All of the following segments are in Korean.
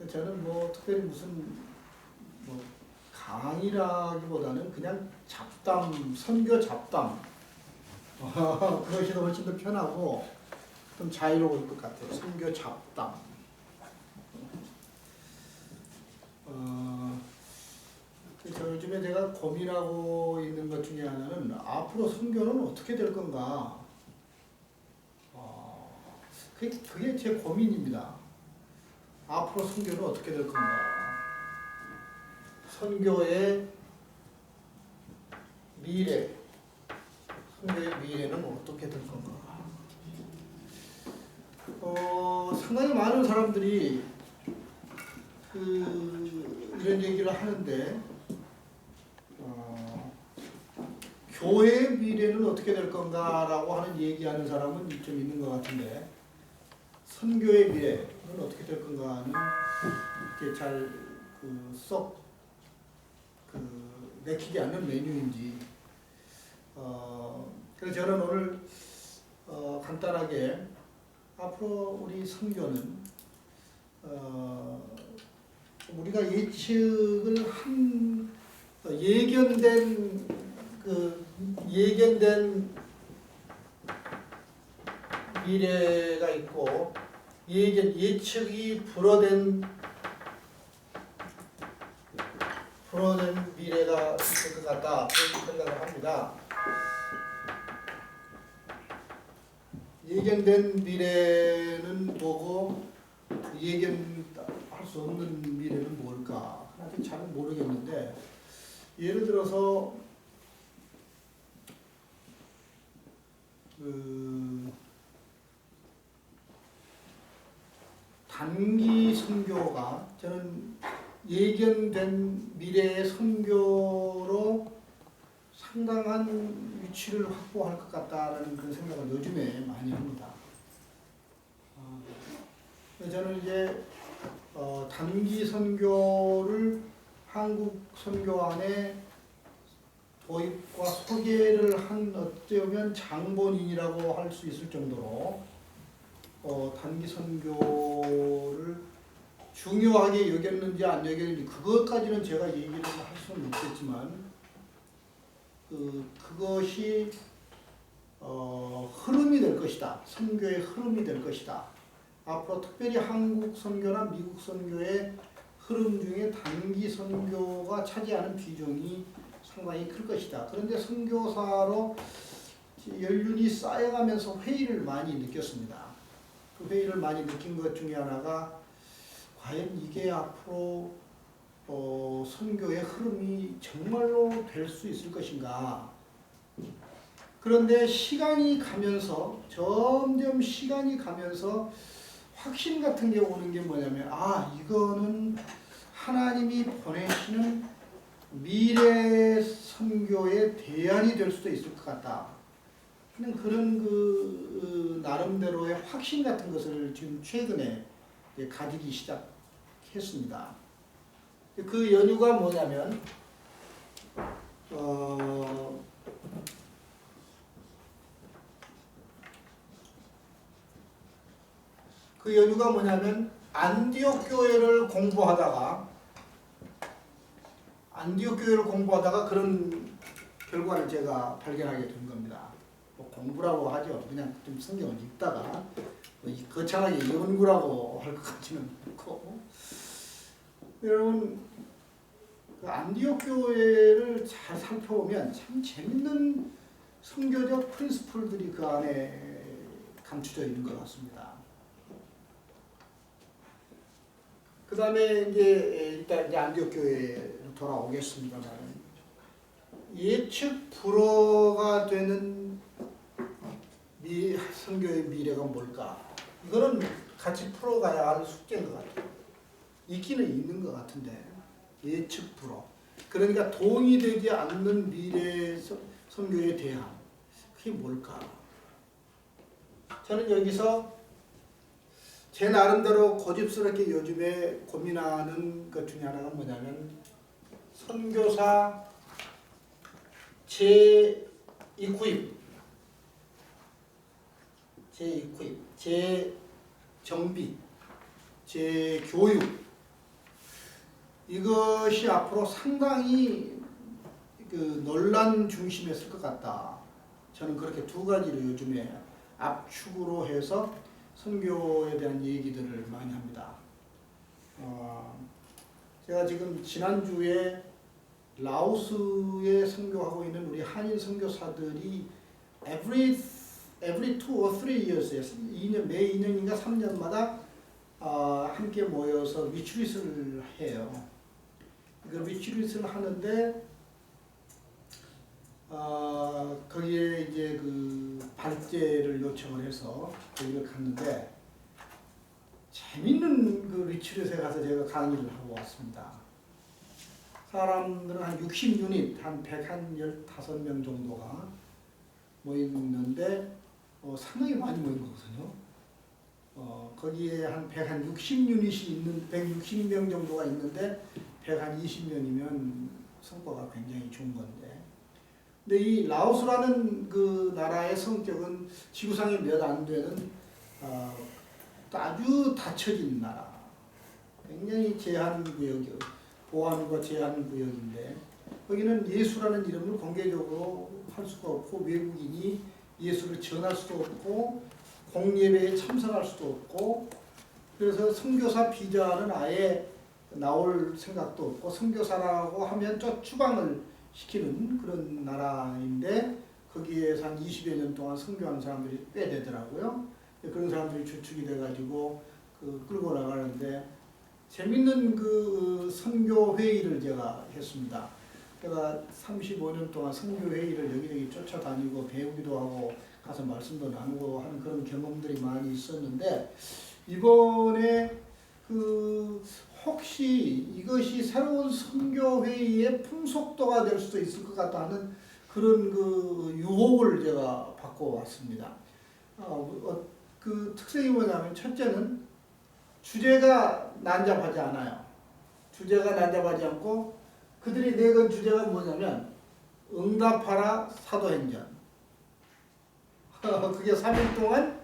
저는 뭐 특별히 무슨 뭐 강의라기보다는 그냥 잡담, 선교 잡담 그것이 훨씬 더 편하고 좀 자유로울 것 같아요. 선교 잡담. 요즘에 제가 고민하고 있는 것 중에 하나는 앞으로 선교는 어떻게 될 건가. 그게 제 고민입니다. 앞으로 선교는 어떻게 될 건가. 선교의 미래, 선교의 미래는 어떻게 될 건가. 상당히 많은 사람들이 이런 얘기를 하는데, 교회의 미래는 어떻게 될 건가라고 하는 얘기하는 사람은 좀 있는 것 같은데, 선교의 미래는 어떻게 될 건가는 이렇게 잘 썩 내키지 않는 메뉴인지. 그래서 저는 오늘 간단하게 앞으로 우리 선교는 우리가 예측을 한 예견된 미래가 있고 예측이 불어된 미래가 있을 것 같다 그렇게 생각을 합니다. 예견된 미래는 뭐고 예견할 수 없는 미래는 뭘까? 아직 잘 모르겠는데 예를 들어서 단기 선교가 저는 예견된 미래의 선교로 상당한 위치를 확보할 것 같다는 그런 생각을 요즘에 많이 합니다. 저는 이제 단기 선교를 한국 선교 안에 도입과 소개를 한 어떻게 보면 장본인이라고 할 수 있을 정도로 단기 선교를 중요하게 여겼는지 안 여겼는지 그것까지는 제가 얘기를 할 수는 없겠지만 그것이 흐름이 될 것이다. 선교의 흐름이 될 것이다. 앞으로 특별히 한국 선교나 미국 선교의 흐름 중에 단기 선교가 차지하는 비중이 상당히 클 것이다. 그런데 선교사로 연륜이 쌓여가면서 회의를 많이 느꼈습니다. 그 회의를 많이 느낀 것 중에 하나가 과연 이게 앞으로 선교의 흐름이 정말로 될 수 있을 것인가. 그런데 시간이 가면서 점점 시간이 가면서 확신 같은 게 오는 게 뭐냐면 이거는 하나님이 보내시는 미래 선교의 대안이 될 수도 있을 것 같다 하는 그런 나름대로의 확신 같은 것을 지금 최근에 가지기 시작했습니다. 그 연유가 뭐냐면 그 연유가 뭐냐면 안디옥 교회를 공부하다가 그런 결과를 제가 발견하게 된 겁니다. 뭐 공부라고 하죠. 그냥 좀 성경을 읽다가 거창하게 연구라고 할 것 같지는 않고. 여러분 그 안디옥 교회를 잘 살펴보면 참 재밌는 선교적 프린시플들이 그 안에 감춰져 있는 것 같습니다. 그 다음에 일단 안디옥 교회로 돌아오겠습니다만 예측 불허가 되는 선교의 미래가 뭘까? 이거는 같이 풀어가야 할 숙제인 것 같아요. 있기는 있는 것 같은데 예측 불허. 그러니까 동의되지 않는 미래 선교에 대한 그게 뭘까? 저는 여기서 제 나름대로 고집스럽게 요즘에 고민하는 것 중에 하나가 뭐냐면 선교사 재구입, 재정비, 재교육 이것이 앞으로 상당히 그 논란 중심에 설 것 같다. 저는 그렇게 두 가지를 요즘에 압축으로 해서 선교에 대한 얘기들을 많이 합니다. 제가 지금 지난주에 라오스에 선교하고 있는 우리 한인 선교사들이 every 2 or 3 years에 2년, 매 2년인가 3년마다 함께 모여서 리트릿을 해요. 그 리트릿을 하는데 거기에 이제 그 발제를 요청을 해서 거기를 갔는데 재밌는 그 리트릿에 가서 제가 강의를 하고 왔습니다. 사람들은 한 60유닛, 한 115명 정도가 모였는데 상당히 많이 모인 거거든요. 거기에 한 160유닛이 있는 160명 정도가 있는데 120명이면 성과가 굉장히 좋은 건데. 근데 이 라오스라는 그 나라의 성격은 지구상에 몇 안 되는 아주 닫혀진 나라. 굉장히 제한구역이요. 보안과 제한구역인데 거기는 예수라는 이름을 공개적으로 할 수가 없고 외국인이 예수를 전할 수도 없고 공예배에 참석할 수도 없고 그래서 선교사 비자는 아예 나올 생각도 없고 선교사라고 하면 추방을 시키는 그런 나라인데 거기에서 한 20여 년 동안 선교하는 사람들이 꽤 되더라고요. 그런 사람들이 주축이 돼가지고 끌고 나가는데 재밌는 그 선교 회의를 제가 했습니다. 제가 35년 동안 선교 회의를 여기저기 쫓아다니고 배우기도 하고 가서 말씀도 나누고 하는 그런 경험들이 많이 있었는데 이번에 혹시 이것이 새로운 선교 회의의 풍속도가 될 수도 있을 것 같다는 그런 그 유혹을 제가 받고 왔습니다. 그 특색이 뭐냐면 첫째는 주제가 난잡하지 않아요. 주제가 난잡하지 않고 그들이 내건 주제가 뭐냐면 응답하라 사도행전. 그게 3일 동안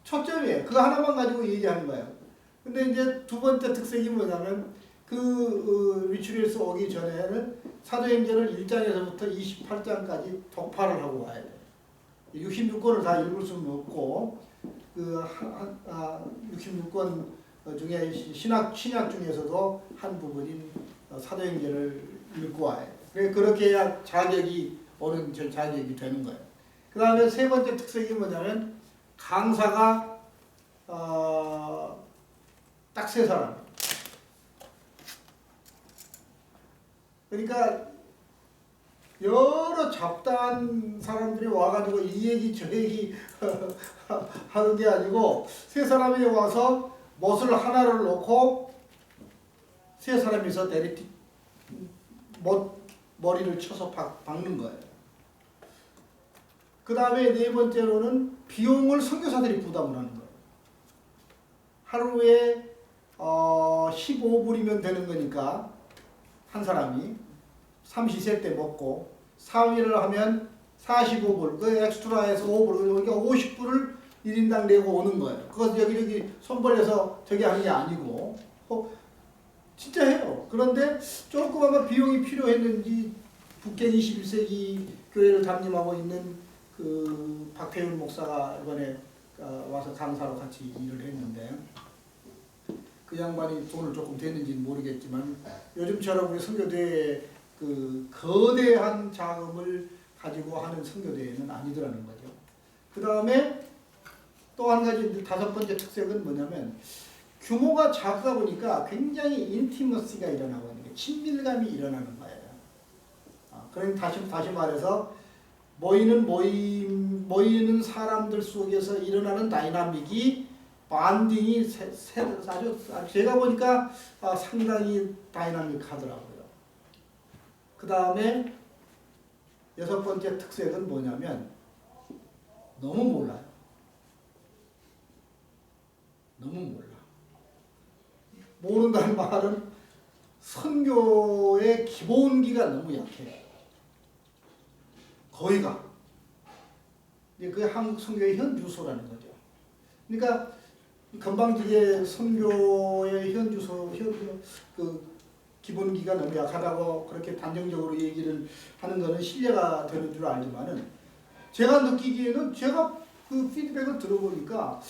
초점이에요. 그거 하나만 가지고 얘기하는 거예요. 근데 이제 두 번째 특색이 뭐냐면 리트릿에 오기 전에는 사도행전을 1장에서부터 28장까지 독파를 하고 와야 돼요. 66권을 다 읽을 수는 없고 66권 중에 신약 중에서도 한 부분인 사도행전을 읽고 와야 돼요. 그렇게 해야 자격이 오는 자격이 되는 거예요. 그 다음에 세 번째 특색이 뭐냐면 강사가 딱 세 사람. 그러니까 여러 잡다한 사람들이 와가지고 이 얘기 저 얘기 하는 게 아니고 세 사람이 와서 못을 하나를 놓고 세 사람이서 머리를 쳐서 박는 거예요. 그 다음에 네 번째로는 비용을 선교사들이 부담을 하는 거예요. 하루에 15불이면 되는 거니까 한 사람이 삼시세 때 먹고 3일을 하면 45불, 그 엑스트라에서 5불, 그러니까 50불을 1인당 내고 오는 거예요. 그것도 여기 손 벌려서 저기 하는 게 아니고 진짜 해요. 그런데 조금 아마 비용이 필요했는지 북경 21세기 교회를 담임하고 있는 그 박태윤 목사가 이번에 와서 강사로 같이 일을 했는데 그 양반이 돈을 조금 됐는지는 모르겠지만 요즘처럼 우리 선교대회 그 거대한 자금을 가지고 하는 선교대회는 아니더라는 거죠. 그 다음에 또 한 가지 다섯 번째 특색은 뭐냐면 규모가 작다 보니까 굉장히 인티머시가 일어나고 있는 게 친밀감이 일어나는 거예요. 그러니까 다시 말해서 모이는 사람들 속에서 일어나는 다이나믹이 반딩이 아주 제가 보니까 상당히 다이나믹하더라고요. 그 다음에 여섯 번째 특색은 뭐냐면 너무 몰라요. 너무 몰라. 모른다는 말은 선교의 기본기가 너무 약해요. 거의가. 그게 한국 선교의 현주소라는 거죠. 그러니까 건방지게 선교의 현주소, 기본기가 너무 약하다고 그렇게 단정적으로 얘기를 하는 것은 신뢰가 되는 줄 알지만은 제가 느끼기에는 제가 그 피드백을 들어보니까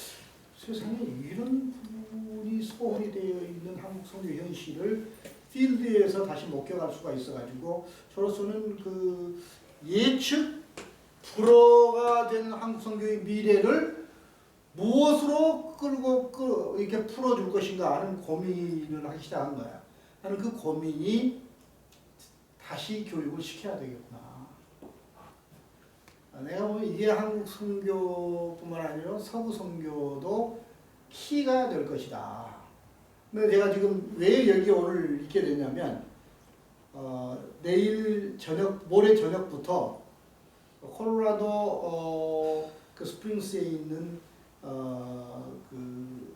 세상에 이런 부분이 소홀히 되어 있는 한국 선교 현실을 필드에서 다시 목격할 수가 있어가지고 저로서는 그 예측 불허가 된 한국 선교의 미래를 무엇으로 이렇게 풀어줄 것인가 하는 고민을 하기 시작한 거야. 나는 그 고민이 다시 교육을 시켜야 되겠구나. 내가 보면 이게 한국 선교뿐만 아니라 서구 선교도 키가 될 것이다. 근데 제가 지금 왜 여기 오늘 있게 됐냐면 내일 저녁, 모레 저녁부터 콜로라도 그 스프링스에 있는 그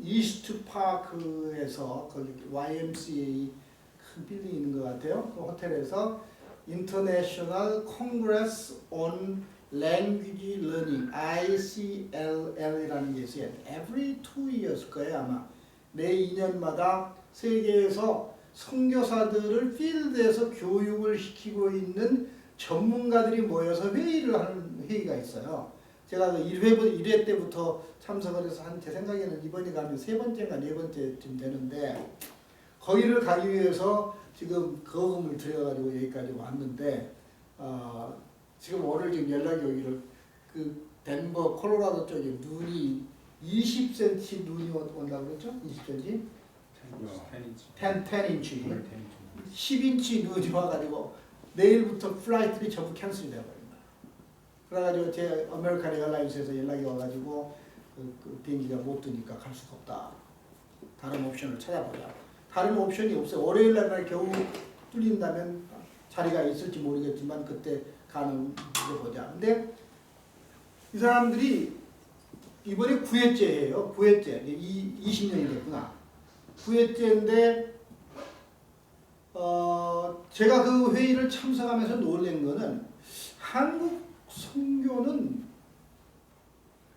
이스트 파크에서 거기 YMCA 큰 빌딩이 있는 것 같아요. 그 호텔에서 International Congress on Language Learning ICLL이라는 게 있어요. Every 2 years 거예요 아마. 매 2년마다 세계에서 선교사들을 필드에서 교육을 시키고 있는 전문가들이 모여서 회의를 하는 회의가 있어요. 제가 1회 때부터 참석을 해서 제 생각에는 이번에 가면 3번째인가 4번째쯤 되는데 거기를 가기 위해서 지금 거금을 들여가지고 여기까지 왔는데 지금 오늘 지금 연락이 오기를 그 덴버 콜로라도 쪽에 눈이 20cm 눈이 온다고 그랬죠? 20cm? 10인치 10인치 눈이 와가지고 내일부터 플라이트들이 전부 캔슬이 되어버립니다. 그래가지고 제 아메리칸 에어라인스에서 연락이 와가지고 그 비행기가 못 뜨니까 갈 수가 없다. 다른 옵션을 찾아보자. 다른 옵션이 없어요. 월요일 날 겨우 뚫린다면 자리가 있을지 모르겠지만 그때 가는 거 보자. 근데 이 사람들이 이번에 9회째예요. 9회째. 20년이 됐구나. 9회째인데 제가 그 회의를 참석하면서 놀란 거는 한국 선교는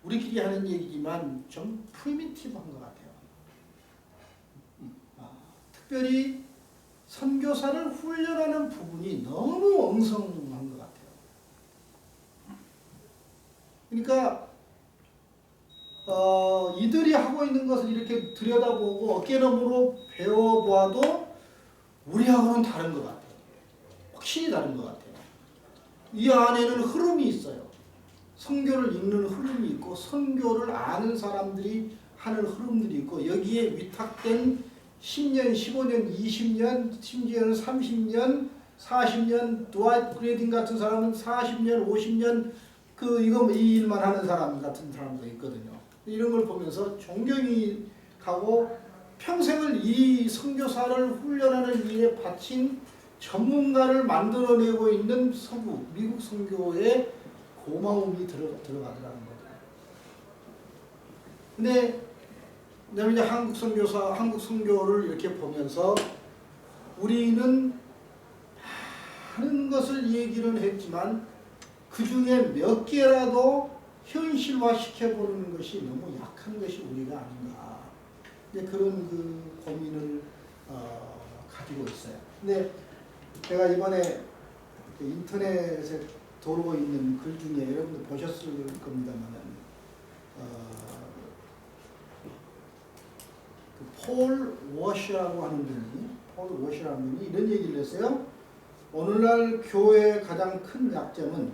우리끼리 하는 얘기지만 좀 프리미티브한 것 같아요. 특별히 선교사를 훈련하는 부분이 너무 엉성한 것 같아요. 그러니까 이들이 하고 있는 것을 이렇게 들여다보고 어깨너머로 배워보아도 우리하고는 다른 것 같아요. 확실히 다른 것 같아요. 이 안에는 흐름이 있어요. 선교를 읽는 흐름이 있고 선교를 아는 사람들이 하는 흐름들이 있고 여기에 위탁된 10년, 15년, 20년, 심지어는 30년, 40년, 드와이트 그레딘 같은 사람은 40년, 50년 이 일만 하는 사람 같은 사람도 있거든요. 이런 걸 보면서 존경이 가고 평생을 이 선교사를 훈련하는 일에 바친 전문가를 만들어내고 있는 서구, 미국 선교에 고마움이 들어가더라는 거죠. 근데 이제 한국 선교를 이렇게 보면서 우리는 많은 것을 얘기를 했지만 그 중에 몇 개라도 현실화 시켜보는 것이 너무 약한 것이 우리가 아닌가. 그런 그 고민을 가지고 있어요. 근데 제가 이번에 그 인터넷에 도로 있는 글 중에 여러분들 보셨을 겁니다만은 폴 워시라고 하는 분이 이런 얘기를 했어요. 오늘날 교회의 가장 큰 약점은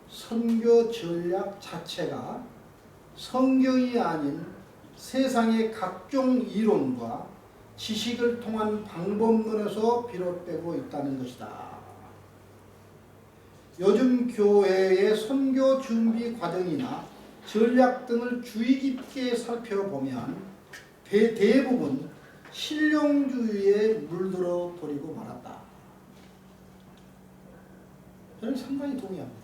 선교 전략 자체가 성경이 아닌 세상의 각종 이론과 지식을 통한 방법론에서 비롯되고 있다는 것이다. 요즘 교회의 선교 준비 과정이나 전략 등을 주의 깊게 살펴보면 대부분 실용주의에 물들어 버리고 말았다. 저는 상당히 동의합니다.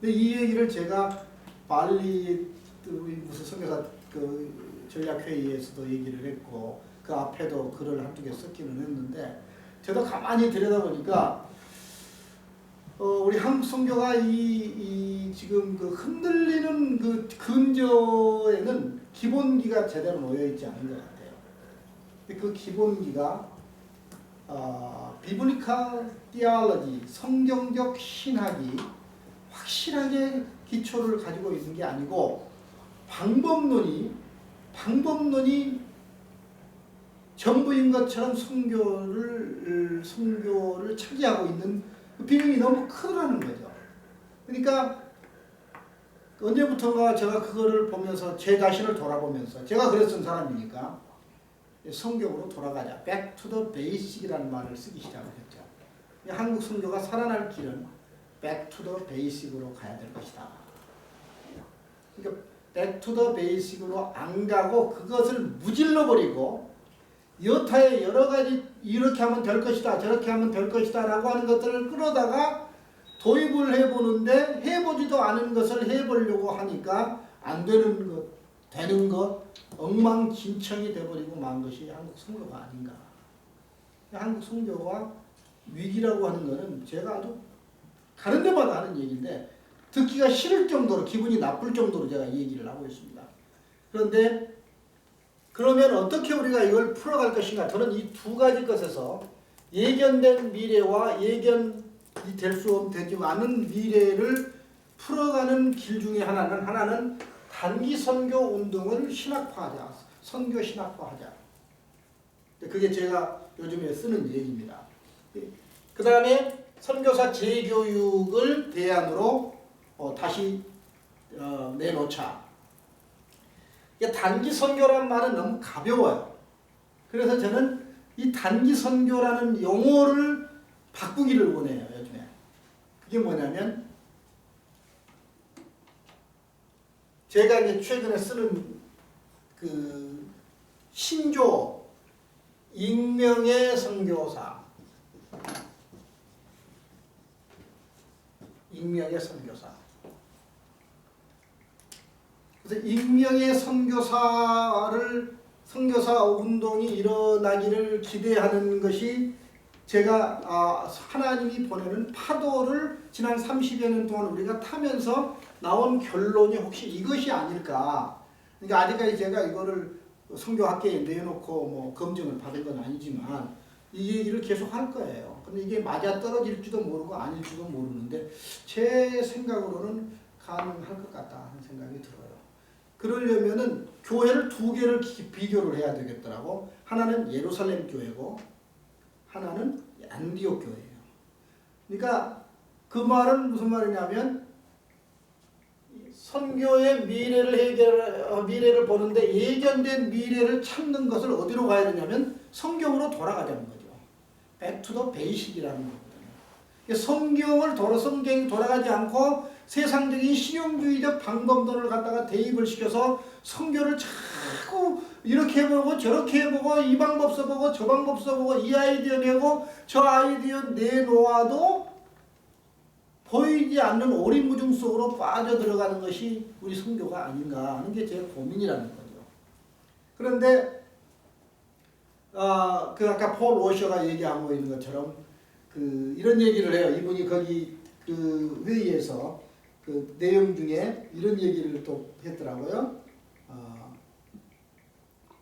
근데 이 얘기를 제가 발리 무슨 선교사 그 전략회의에서도 얘기를 했고 그 앞에도 글을 한두 개 썼기는 했는데 저도 가만히 들여다보니까 우리 한국 선교가 이 지금 그 흔들리는 그 근저에는 기본기가 제대로 놓여 있지 않은 것 같아요. 그 기본기가 비블리컬 디알러지, 성경적 신학이 확실하게 기초를 가지고 있는 게 아니고 방법론이 전부인 것처럼 성교를 차지하고 있는 그 비중이 너무 크더라는 거죠. 그러니까 언제부턴가 제가 그거를 보면서 제 자신을 돌아보면서 제가 그랬던 사람이니까 성경으로 돌아가자. Back to the basic이라는 말을 쓰기 시작을 했죠. 한국 성교가 살아날 길은 Back to the basic으로 가야 될 것이다. 그러니까 Back to the basic으로 안 가고 그것을 무질러 버리고 여타의 여러 가지 이렇게 하면 될 것이다, 저렇게 하면 될 것이다 라고 하는 것들을 끌어다가 도입을 해보는데 해보지도 않은 것을 해보려고 하니까 안 되는 것, 되는 것, 엉망진창이 돼버리고 만 것이 한국 성교가 아닌가. 한국 성교가 위기라고 하는 것은 제가 아주 가는 데마다 하는 얘기인데 듣기가 싫을 정도로 기분이 나쁠 정도로 제가 얘기를 하고 있습니다. 그런데 그러면 어떻게 우리가 이걸 풀어갈 것인가? 저는 이 두 가지 것에서 예견된 미래와 예견이 될 수 되지 않은 미래를 풀어가는 길 중에 하나는 단기 선교 운동을 신학화하자. 선교 신학화하자. 그게 제가 요즘에 쓰는 얘기입니다. 그 다음에 선교사 재교육을 대안으로 다시 내놓자. 단기 선교라는 말은 너무 가벼워요. 그래서 저는 이 단기 선교라는 용어를 바꾸기를 원해요, 요즘에. 그게 뭐냐면, 제가 이제 최근에 쓰는 그 신조 익명의 선교사. 익명의 선교사. 그래서 익명의 선교사 운동이 일어나기를 기대하는 것이 제가 하나님이 보내는 파도를 지난 30여 년 동안 우리가 타면서 나온 결론이 혹시 이것이 아닐까. 그러니까 아직까지 제가 이거를 선교학계에 내놓고 뭐 검증을 받은 건 아니지만 이 얘기를 계속 할 거예요. 근데 이게 맞아 떨어질지도 모르고 아닐지도 모르는데 제 생각으로는 가능할 것 같다 하는 생각이 들어요. 그러려면은 교회를 두 개를 비교를 해야 되겠더라고. 하나는 예루살렘 교회고 하나는 안디옥 교회예요. 그러니까 그 말은 무슨 말이냐면 선교의 미래를 보는데 예견된 미래를 찾는 것을 어디로 가야 되냐면 성경으로 돌아가자는 거죠. Back to the basic이라는 거거든요. 성경이 돌아가지 않고 세상적인 실용주의적 방법론을 갖다가 대입을 시켜서 선교를 자꾸 이렇게 해보고 저렇게 해보고 이 방법 써보고 저 방법 써보고 이 아이디어 내고 저 아이디어 내놓아도 보이지 않는 오리무중 속으로 빠져들어가는 것이 우리 선교가 아닌가 하는 게 제 고민이라는 거죠. 그런데 그 아까 폴 워셔가 얘기하고 있는 것처럼 이런 얘기를 해요. 이분이 거기 그 회의에서 그 내용 중에 이런 얘기를 또 했더라고요.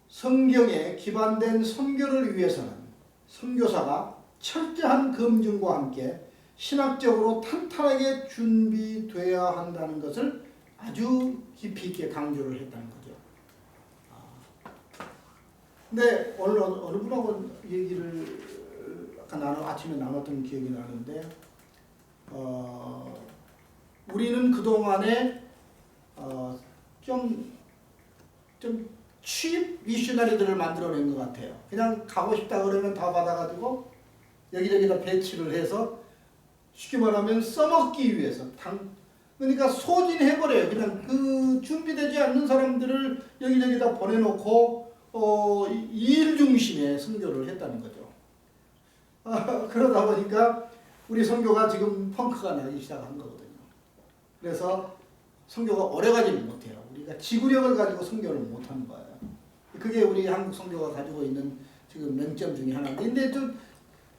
성경에 기반된 선교를 위해서는 선교사가 철저한 검증과 함께 신학적으로 탄탄하게 준비되어야 한다는 것을 아주 깊이 있게 강조를 했다는 거죠. 근데 오늘 어느 분하고 얘기를 아까 아침에 나눴던 기억이 나는데 우리는 그동안에 좀 취입 미셔너리들을 만들어낸 것 같아요. 그냥 가고 싶다 그러면 다 받아가지고 여기저기다 배치를 해서 쉽게 말하면 써먹기 위해서 그러니까 소진해버려요. 그냥 그 준비되지 않는 사람들을 여기저기다 보내놓고 일 중심의 선교를 했다는 거죠. 그러다 보니까 우리 선교가 지금 펑크가 나기 시작한 거거든요. 그래서 선교가 오래가지는 못해요. 우리가 지구력을 가지고 선교를 못하는 거예요. 그게 우리 한국 선교가 가지고 있는 지금 맹점 중에 하나인데, 근데 좀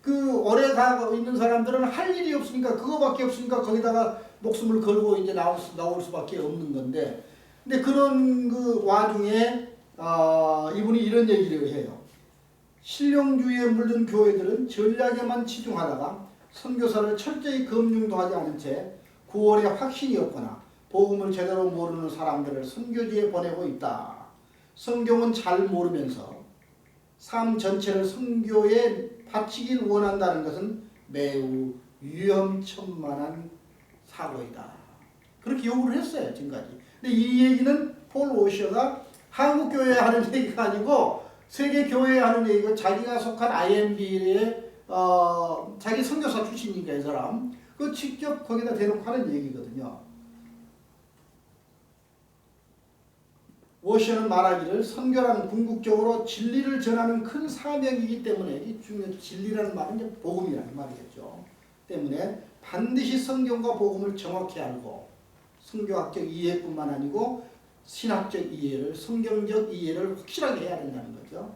그 오래 가고 있는 사람들은 할 일이 없으니까 그거밖에 없으니까 거기다가 목숨을 걸고 이제 나올 수밖에 없는 건데, 근데 그런 그 와중에 이분이 이런 얘기를 해요. 실용주의에 물든 교회들은 전략에만 치중하다가 선교사를 철저히 검증도 하지 않은 채 9월에 확신이 없거나 복음을 제대로 모르는 사람들을 선교지에 보내고 있다. 성경은 잘 모르면서 삶 전체를 선교에 바치길 원한다는 것은 매우 위험천만한 사고이다. 그렇게 요구를 했어요, 지금까지. 근데 이 얘기는 폴 워셔가 한국 교회에 하는 얘기가 아니고 세계 교회에 하는 얘기고, 자기가 속한 IMB의 자기 선교사 출신이니까 이 사람 그 직접 거기다 대놓고 하는 얘기거든요. 워셔는 말하기를 선교라는 궁극적으로 진리를 전하는 큰 사명이기 때문에, 이 중요한 진리라는 말은 이제 복음이라는 말이겠죠. 때문에 반드시 성경과 복음을 정확히 알고 선교학적 이해뿐만 아니고 신학적 이해를, 성경적 이해를 확실하게 해야 된다는 거죠.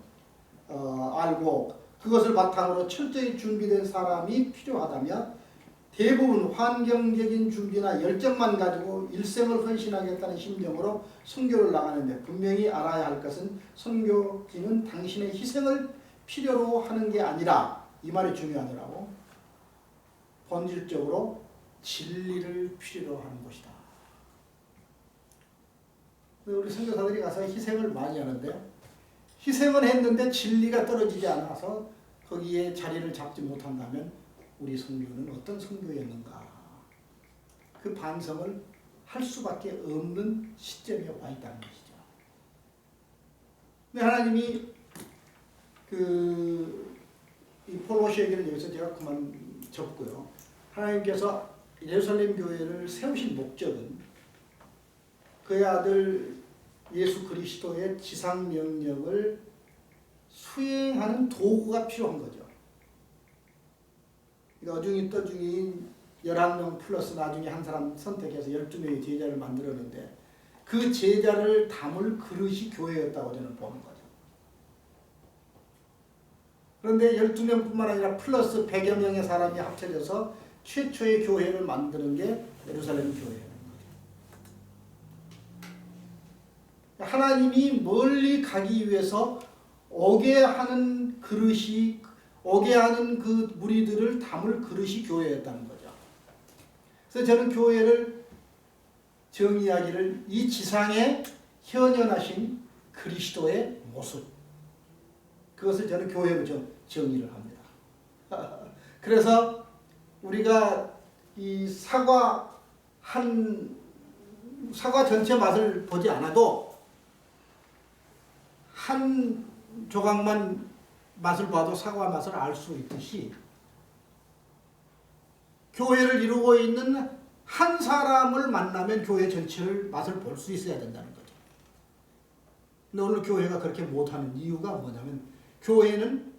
알고 그것을 바탕으로 철저히 준비된 사람이 필요하다면 대부분 환경적인 준비나 열정만 가지고 일생을 헌신하겠다는 심정으로 선교를 나가는데, 분명히 알아야 할 것은 선교지는 당신의 희생을 필요로 하는 게 아니라, 이 말이 중요하더라고, 본질적으로 진리를 필요로 하는 것이다. 우리 선교사들이 가서 희생을 많이 하는데, 희생을 했는데 진리가 떨어지지 않아서 거기에 자리를 잡지 못한다면 우리 선교는 어떤 선교였는가, 그 반성을 할 수밖에 없는 시점에 와 있다는 것이죠. 근데 하나님이 이 폴 워셔 얘기는 여기서 제가 그만 접고요. 하나님께서 예루살렘 교회를 세우신 목적은 그의 아들 예수 그리스도의 지상 명령을 수행하는 도구가 필요한 거죠. 어중이 떠중이인 11명 플러스 나중에 한 사람 선택해서 12명의 제자를 만들었는데, 그 제자를 담을 그릇이 교회였다고 저는 보는 거죠. 그런데 12명뿐만 아니라 플러스 100여 명의 사람이 합쳐져서 최초의 교회를 만드는 게 예루살렘 교회라는 거죠. 하나님이 멀리 가기 위해서 오게 하는 그릇이, 오게 하는 그 무리들을 담을 그릇이 교회였다는 거죠. 그래서 저는 교회를 정의하기를 이 지상에 현현하신 그리스도의 모습, 그것을 저는 교회로 정의를 합니다. 그래서 우리가 이 사과 전체 맛을 보지 않아도 한 조각만 맛을 봐도 사과 맛을 알 수 있듯이, 교회를 이루고 있는 한 사람을 만나면 교회 전체를 맛을 볼 수 있어야 된다는 거죠. 근데 오늘 교회가 그렇게 못하는 이유가 뭐냐면, 교회는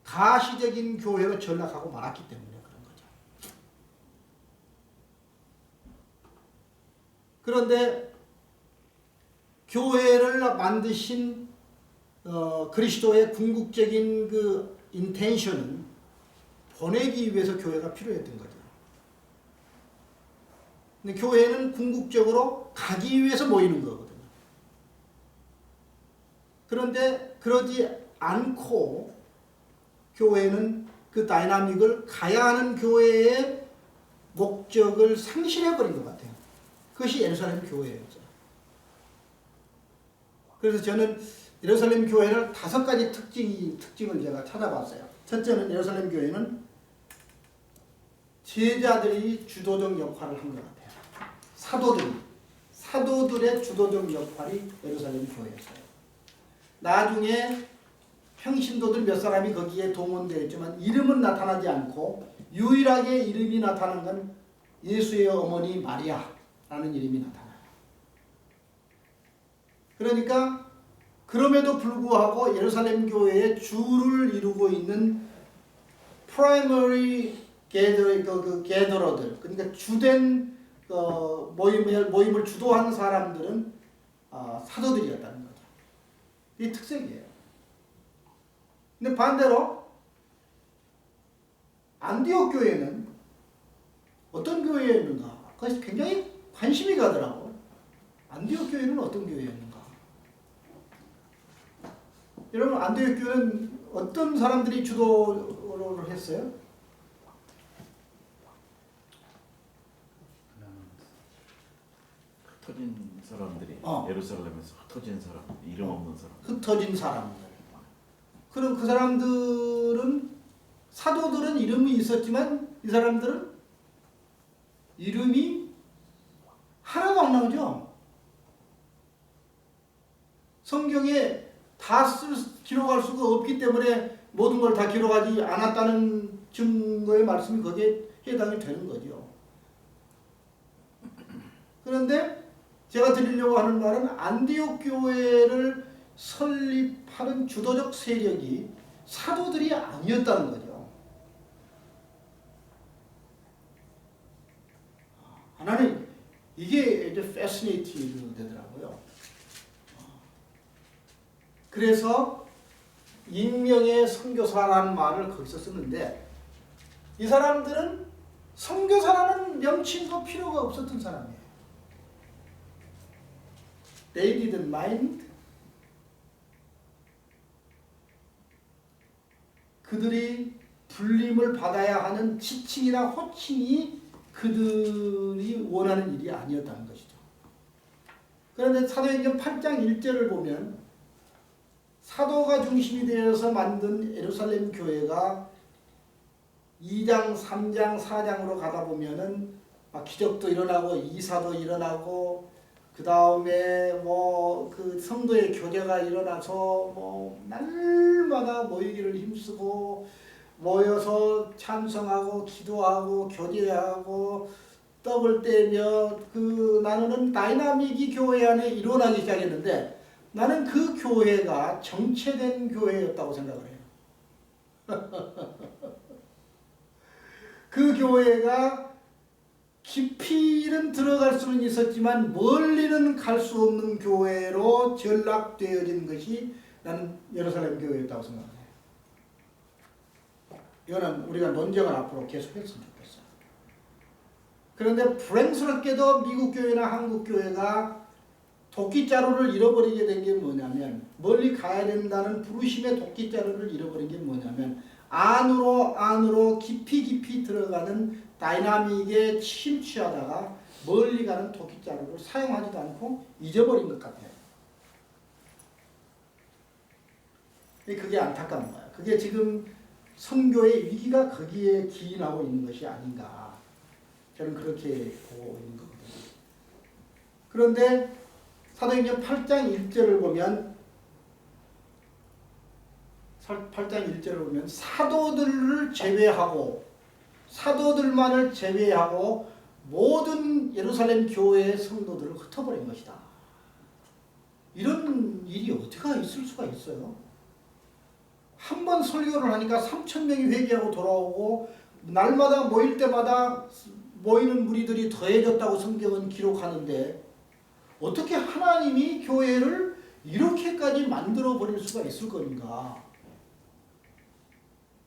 가시적인 교회로 전락하고 말았기 때문에 그런 거죠. 그런데 교회를 만드신 그리스도의 궁극적인 그 인텐션은 보내기 위해서 교회가 필요했던 거죠. 근데 교회는 궁극적으로 가기 위해서 모이는 거거든요. 그런데 그러지 않고 교회는 그 다이나믹을 가야 하는 교회의 목적을 상실해버린 것 같아요. 그것이 예루살렘 교회였죠. 그래서 저는 예루살렘 교회를 5가지 특징을 제가 찾아봤어요. 첫째는 예루살렘 교회는 제자들이 주도적 역할을 한 것 같아요. 사도들의 주도적 역할이 예루살렘 교회였어요. 나중에 평신도들 몇 사람이 거기에 동원되어 있지만 이름은 나타나지 않고 유일하게 이름이 나타난 건 예수의 어머니 마리아라는 이름이 나타나요. 그러니까 그럼에도 불구하고 예루살렘 교회의 주를 이루고 있는 프라이머리 게더러들, 그러니까 주된 모임을 주도한 사람들은 사도들이었다는 거죠. 이 특색이에요. 근데 반대로 안디옥 교회는 어떤 교회였는가? 그것이 굉장히 관심이 가더라고. 안디옥 교회는 어떤 교회였는가? 여러분 안디옥 교회는 어떤 사람들이 주도를 했어요? 흩어진 사람들이 예루살렘에서 흩어진 사람, 이름 없는 사람. 흩어진 사람들. 그럼 그 사람들은 사도들은 이름이 있었지만 이 사람들은 이름이 하나도 안 나오죠. 성경에 다 기록할 수가 없기 때문에 모든 걸 다 기록하지 않았다는 증거의 말씀이 거기에 해당이 되는 거죠. 그런데 제가 드리려고 하는 말은 안디옥 교회를 설립하는 주도적 세력이 사도들이 아니었다는 거죠. 하나는 이게 이제 패시네이티드 되더라고요. 그래서 익명의 선교사라는 말을 거기서 쓰는데 이 사람들은 선교사라는 명칭도 필요가 없었던 사람이에요. They didn't mind. 그들이 불림을 받아야 하는 지칭이나 호칭이 그들이 원하는 일이 아니었다는 것이죠. 그런데 사도행전 8장 1절을 보면 사도가 중심이 되어서 만든 예루살렘 교회가 2장, 3장, 4장으로 가다 보면은 막 기적도 일어나고 이사도 일어나고 그 다음에 뭐 그 성도의 교제가 일어나서 뭐 날마다 모이기를 힘쓰고 모여서 찬송하고 기도하고 교제하고 떡을 떼며 그 나누는 다이나믹이 교회 안에 일어나기 시작했는데 나는 그 교회가 정체된 교회였다고 생각을 해요. 그 교회가 깊이는 들어갈 수는 있었지만 멀리는 갈 수 없는 교회로 전락되어진 것이 나는 예루살렘 교회였다고 생각해요. 이거는 우리가 논쟁을 앞으로 계속했으면 좋겠어요. 그런데 불행스럽게도 미국 교회나 한국 교회가 도끼자루를 잃어버리게 된 게 뭐냐면 멀리 가야 된다는 부르심의 도끼자루를 잃어버린 게 뭐냐면 안으로 깊이 들어가는 다이나믹에 침취하다가 멀리 가는 도끼자루를 사용하지도 않고 잊어버린 것 같아요. 그게 안타까운 거예요. 그게 지금 선교의 위기가 거기에 기인하고 있는 것이 아닌가. 저는 그렇게 보고 있는 거거든요. 그런데 사도행전 8장 1절을 보면 8장 1절을 보면 사도들만을 제외하고 모든 예루살렘 교회의 성도들을 흩어버린 것이다. 이런 일이 어떻게 있을 수가 있어요? 한 번 설교를 하니까 3,000명이 회개하고 돌아오고 날마다 모일 때마다 모이는 무리들이 더해졌다고 성경은 기록하는데 어떻게 하나님이 교회를 이렇게까지 만들어 버릴 수가 있을 건가?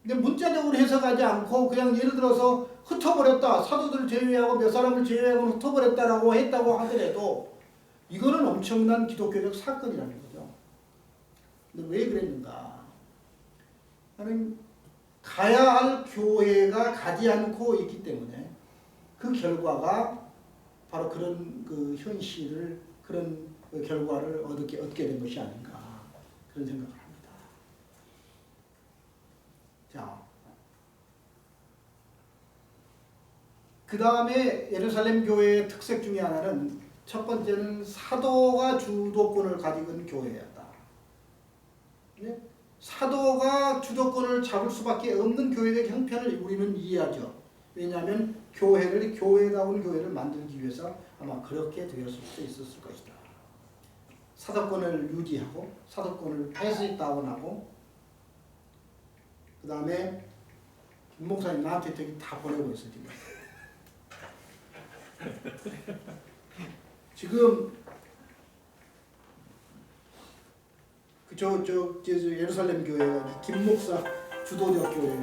근데 문자적으로 해석하지 않고 그냥 예를 들어서 흩어버렸다. 사도들 제외하고 몇 사람을 제외하고 흩어버렸다라고 했다고 하더라도 이거는 엄청난 기독교적 사건이라는 거죠. 근데 왜 그랬는가? 나는 가야 할 교회가 가지 않고 있기 때문에 그 결과가 바로 그런 그 현실을 그런 그 결과를 얻게 된 것이 아닌가 그런 생각을 합니다. 자, 그 다음에 예루살렘 교회의 특색 중에 하나는 첫 번째는 사도가 주도권을 가지고 있는 교회였다. 네? 사도가 주도권을 잡을 수밖에 없는 교회적 형편을 우리는 이해하죠. 왜냐하면 교회다운 교회를 만들기 위해서 아마 그렇게 되었을 수도 있었을 것이다. 사도권을 유지하고 사도권을 패스 다운하고 그 다음에 김 목사님 나한테 되게 다 보내고 있어 지금 저 예루살렘 교회가 김 목사 주도적 교회.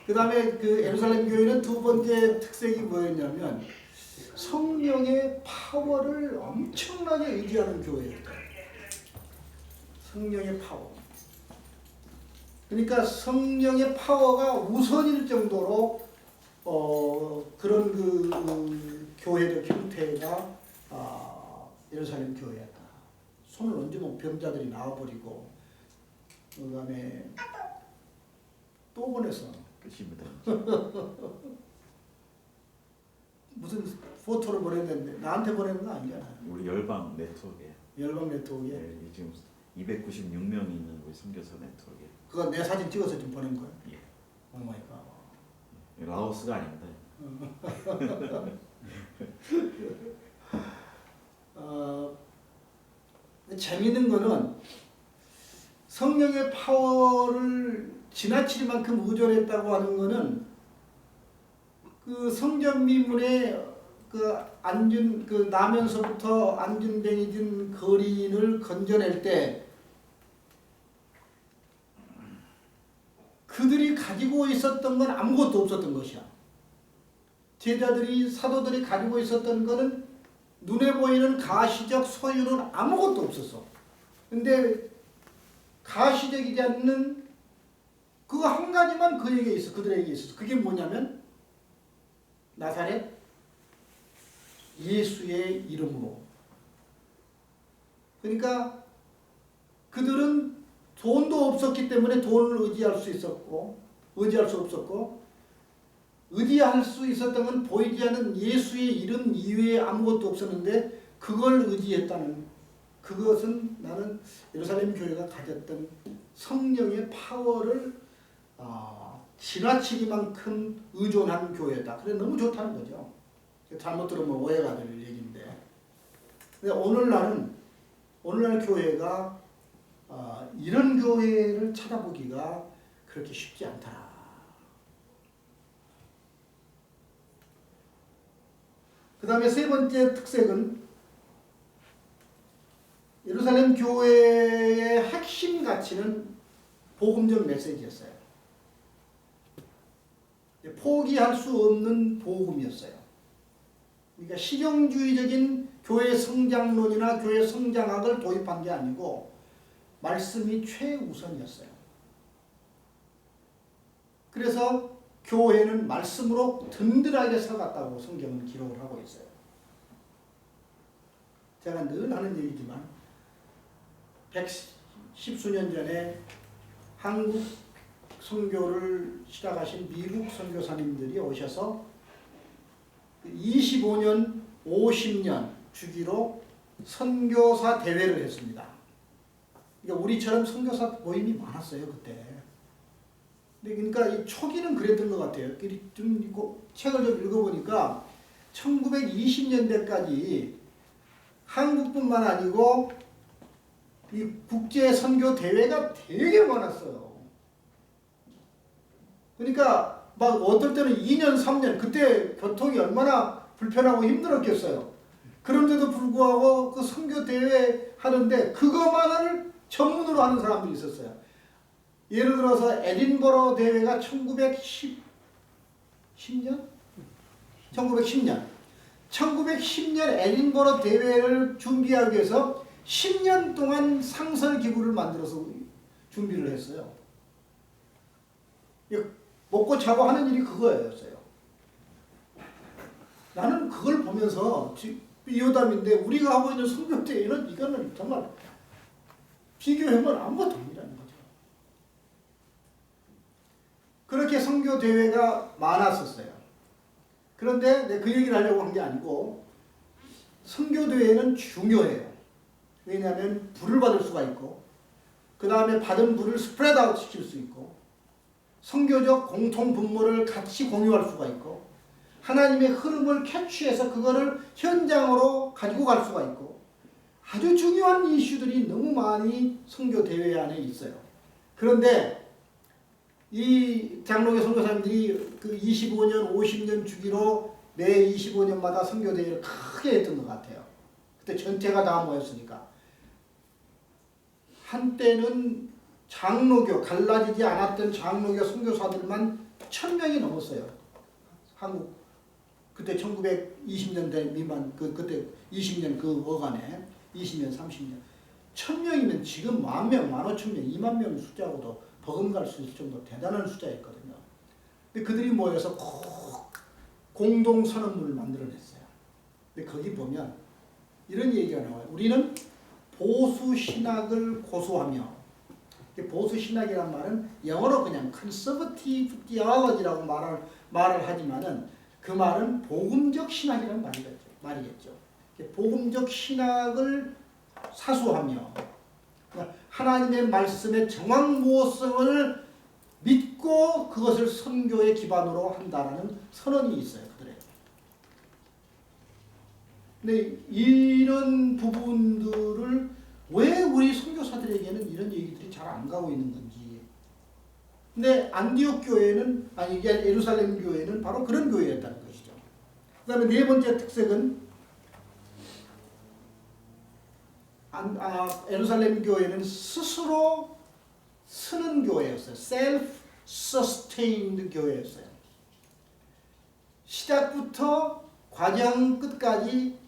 그 다음에 그 예루살렘 교회는 두 번째 특색이 뭐였냐면 성령의 파워를 엄청나게 의지하는 교회였다. 성령의 파워. 그러니까 성령의 파워가 우선일 정도로 그런 그 교회적 형태가 예루살렘 교회였다. 손을 얹으면 병자들이 나와버리고 그 다음에 또 보냈어. 끝입니다. 무슨 포토를 보냈는데 나한테 보내는 거 아니잖아. 우리 열방 네트워크에. 열방 네트워크에. 네, 지금 296명이 있는 우리 선교사 네트워크에. 그거 내 사진 찍어서 좀 보낸 거야? 예. 오 마이 갓. 라오스가 아닙니다. 재미있는 거는 성령의 파워를 지나칠 만큼 의존했다고 하는 거는 그 성전미문에 그 나면서부터 안준뱅이 든 거린을 건져낼 때 그들이 가지고 있었던 건 아무것도 없었던 것이야. 제자들이 사도들이 가지고 있었던 거는 눈에 보이는 가시적 소유는 아무것도 없었어. 근데 가시적이지 않는 그거 한 가지만 그에게 있어. 그들에게 있었어. 그게 뭐냐면 나사렛 예수의 이름으로. 그러니까 그들은 돈도 없었기 때문에 돈을 의지할 수 있었고 의지할 수 없었고 의지할 수 있었던 건 보이지 않는 예수의 이름 이외에 아무것도 없었는데 그걸 의지했다는 그것은 나는 예루살렘 교회가 가졌던 성령의 파워를 지나치기만큼 의존한 교회다. 그래 너무 좋다는 거죠. 잘못 들으면 오해가 될 얘기인데. 근데 오늘날은 교회가 이런 교회를 찾아보기가 그렇게 쉽지 않다. 그 다음에 세 번째 특색은 예루살렘 교회의 핵심 가치는 복음적 메시지였어요. 포기할 수 없는 복음이었어요. 그러니까 실용주의적인 교회 성장론이나 교회 성장학을 도입한 게 아니고 말씀이 최우선이었어요. 그래서 교회는 말씀으로 든든하게 서갔다고 성경은 기록을 하고 있어요. 제가 늘 하는 얘기지만 110수년 전에 한국 선교를 시작하신 미국 선교사님들이 오셔서 25년, 50년 주기로 선교사 대회를 했습니다. 그러니까 우리처럼 선교사 모임이 많았어요, 그때. 그러니까 이 초기는 그랬던 것 같아요. 좀 책을 좀 읽어보니까 1920년대까지 한국뿐만 아니고 이 국제 선교 대회가 되게 많았어요. 그러니까 막 어떨 때는 2년, 3년 그때 교통이 얼마나 불편하고 힘들었겠어요. 그런데도 불구하고 그 선교 대회 하는데 그것만을 전문으로 하는 사람들이 있었어요. 예를 들어서 에딘버러 대회가 1910년? 1910년 에딘버러 대회를 준비하기 위해서 10년 동안 상설기구를 만들어서 준비를 했어요. 먹고 자고 하는 일이 그거였어요. 나는 그걸 보면서 이호담인데 우리가 하고 있는 선교대회는 이거는 정말 비교하면 아무것도 아니라는 거죠. 그렇게 선교대회가 많았었어요. 그런데 내가 그 얘기를 하려고 한 게 아니고 선교대회는 중요해요. 왜냐하면 불을 받을 수가 있고 그 다음에 받은 불을 스프레드 아웃 시킬 수 있고 선교적 공통 분모를 같이 공유할 수가 있고 하나님의 흐름을 캐치해서 그거를 현장으로 가지고 갈 수가 있고 아주 중요한 이슈들이 너무 많이 선교대회 안에 있어요. 그런데 이 장로교 선교사님들이 그 25년, 50년 주기로 매 25년마다 선교대회를 크게 했던 것 같아요. 그때 전체가 다 모였으니까. 한때는 장로교, 갈라지지 않았던 장로교 선교사들만 1000명이 넘었어요. 한국 그때 1920년대 미만 그때 20년 그 어간에 20년 30년 1000명이면 지금 10,000명, 15,000명, 20,000명 숫자하고도 버금갈 수 있을 정도 대단한 숫자였거든요. 근데 그들이 모여서 공동 선언문을 만들어냈어요. 근데 거기 보면 이런 얘기가 나와요. 우리는 보수 신학을 고수하며, 보수 신학이란 말은 영어로 그냥 conservative theology라고 말을 하지만은 그 말은 복음적 신학이라는 말이겠죠. 복음적 신학을 사수하며 하나님의 말씀의 정확무성을 믿고 그것을 선교의 기반으로 한다는 선언이 있어요. 그들에게. 근데 이런 부분들을 왜 우리 선교사들에게는 이런 얘기들이 잘 안 가고 있는 건지. 근데 안디옥 교회는 예루살렘 교회는 바로 그런 교회였다는 것이죠. 그다음에 네 번째 특색은 예루살렘 교회는 스스로 쓰는 교회였어요. self-sustained 교회였어요. 시작부터 과정 끝까지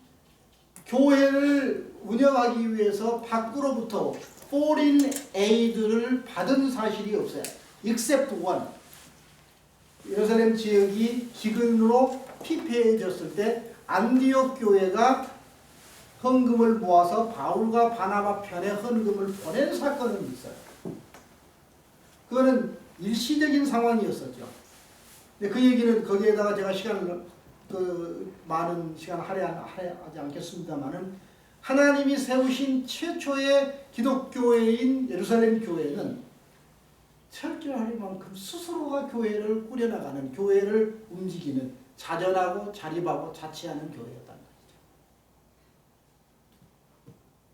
교회를 운영하기 위해서 밖으로부터 foreign aid를 받은 사실이 없어요. except one. 예루살렘 지역이 기근으로 피폐해졌을 때 안디옥 교회가 헌금을 모아서 바울과 바나바 편에 헌금을 보낸 사건은 있어요. 그거는 일시적인 상황이었었죠. 근데 그 얘기는 거기에다가 제가 많은 시간 할애하지 않겠습니다만은 하나님이 세우신 최초의 기독교회인 예루살렘 교회는 철저할 만큼 스스로가 교회를 꾸려나가는, 교회를 움직이는, 자전하고 자립하고 자치하는 교회였다는 것이죠.